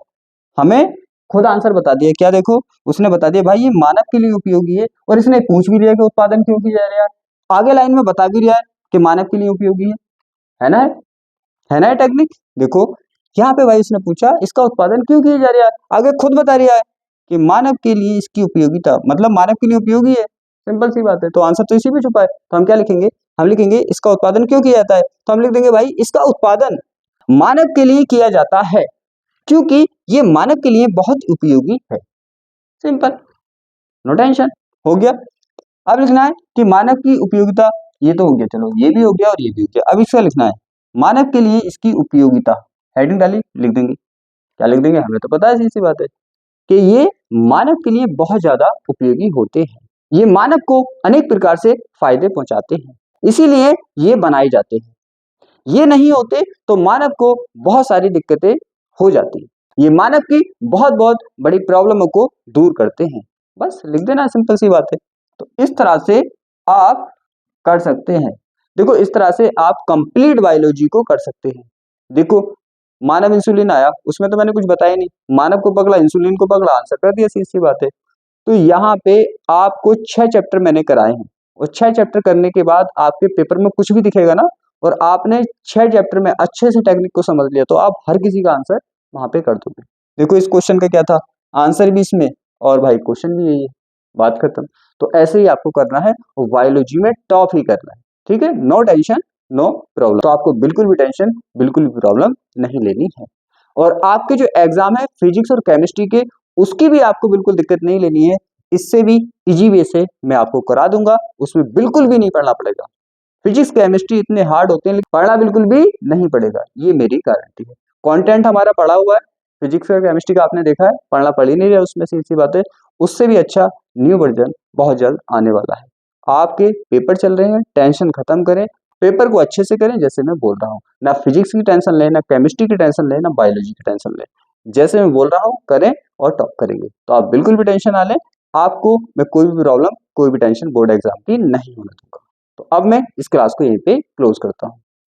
[SPEAKER 2] हमें खुद आंसर बता दिया। क्या देखो उसने बता दिया भाई ये मानव के लिए उपयोगी है, और इसने पूछ भी लिया कि उत्पादन क्यों किया जा रहा है, आगे लाइन में बता भी रहा है कि मानव के लिए उपयोगी है ना, है ना टेक्निक। देखो यहाँ पे भाई उसने पूछा इसका उत्पादन क्यों किया जा रहा है, आगे खुद बता रहा है कि मानव के लिए इसकी उपयोगिता, मतलब मानव के लिए उपयोगी है, सिंपल सी बात है। तो आंसर तो इसी में छुपा है, तो हम क्या लिखेंगे, हम लिखेंगे इसका उत्पादन क्यों किया जाता है, तो हम लिख देंगे भाई इसका उत्पादन मानव के लिए किया जाता है क्योंकि ये मानव के लिए बहुत उपयोगी है, सिंपल, नो टेंशन, हो गया। अब लिखना है कि मानव की उपयोगिता, ये तो हो गया, चलो ये भी हो गया और ये भी हो गया। अब इसका लिखना है मानव के लिए इसकी उपयोगिता, हेडिंग डाली लिख देंगे, क्या लिख देंगे, हमें तो पता है, सी बात है।
[SPEAKER 1] कि ये मानव के लिए बहुत ज्यादा उपयोगी होते हैं। ये मानव को अनेक प्रकार से फायदे पहुंचाते हैं, इसीलिए ये बनाए जाते हैं। ये नहीं होते तो मानव को बहुत सारी दिक्कतें हो जाती। ये मानव की बहुत बहुत बड़ी प्रॉब्लमों को दूर करते हैं। बस लिख देना, सिंपल सी बात है। तो इस तरह से आप कर सकते हैं। देखो, इस तरह से आप कंप्लीट बायोलॉजी को कर सकते हैं। देखो, मानव इंसुलिन आया, उसमें तो मैंने कुछ बताया नहीं, मानव को पकड़ा, इंसुलिन को पकड़ा, आंसर कर दिया, सीधी बात है। तो यहाँ पे आपको 6 चैप्टर मैंने कराए हैं, और 6 चैप्टर करने के बाद आपके पेपर में कुछ भी दिखेगा ना, और आपने 6 चैप्टर में अच्छे से टेक्निक को समझ लिया, तो आप हर किसी का आंसर वहां पे कर दोगे। देखो, इस क्वेश्चन का क्या था, आंसर भी इसमें और भाई क्वेश्चन भी यही है, बात खत्म। तो ऐसे ही आपको करना है, बायोलॉजी में टॉप ही करना है, ठीक है। No tension, no problem. तो आपको बिल्कुल भी टेंशन, बिल्कुल भी प्रॉब्लम नहीं लेनी है। और आपके जो एग्जाम है फिजिक्स और केमिस्ट्री के, उसकी भी आपको बिल्कुल दिक्कत नहीं लेनी है। इससे भी इजी वे से मैं आपको करा दूंगा, उसमें बिल्कुल भी नहीं पढ़ना पड़ेगा। फिजिक्स केमिस्ट्री इतने हार्ड होते हैं, लेकिन पढ़ना बिल्कुल भी नहीं पड़ेगा, ये मेरी गारंटी है। कंटेंट हमारा पढ़ा हुआ है, फिजिक्स और केमिस्ट्री का आपने देखा है, पढ़ना पड़ ही नहीं रहा उसमें से, इसी बात है। उससे भी अच्छा न्यू वर्जन बहुत जल्द आने वाला है। आपके पेपर चल रहे हैं, टेंशन खत्म करें, पेपर को अच्छे से करें, जैसे मैं बोल रहा हूँ। ना फिजिक्स की टेंशन लें, ना केमिस्ट्री की टेंशन लें, ना बायोलॉजी की टेंशन लें, जैसे मैं बोल रहा हूँ करें और टॉप करेंगे। तो आप बिल्कुल भी टेंशन ना लें, आपको मैं कोई भी प्रॉब्लम, कोई भी टेंशन बोर्ड एग्जाम की नहीं होने दूंगा। तो अब मैं इस क्लास को यहीं पे क्लोज करता हूँ।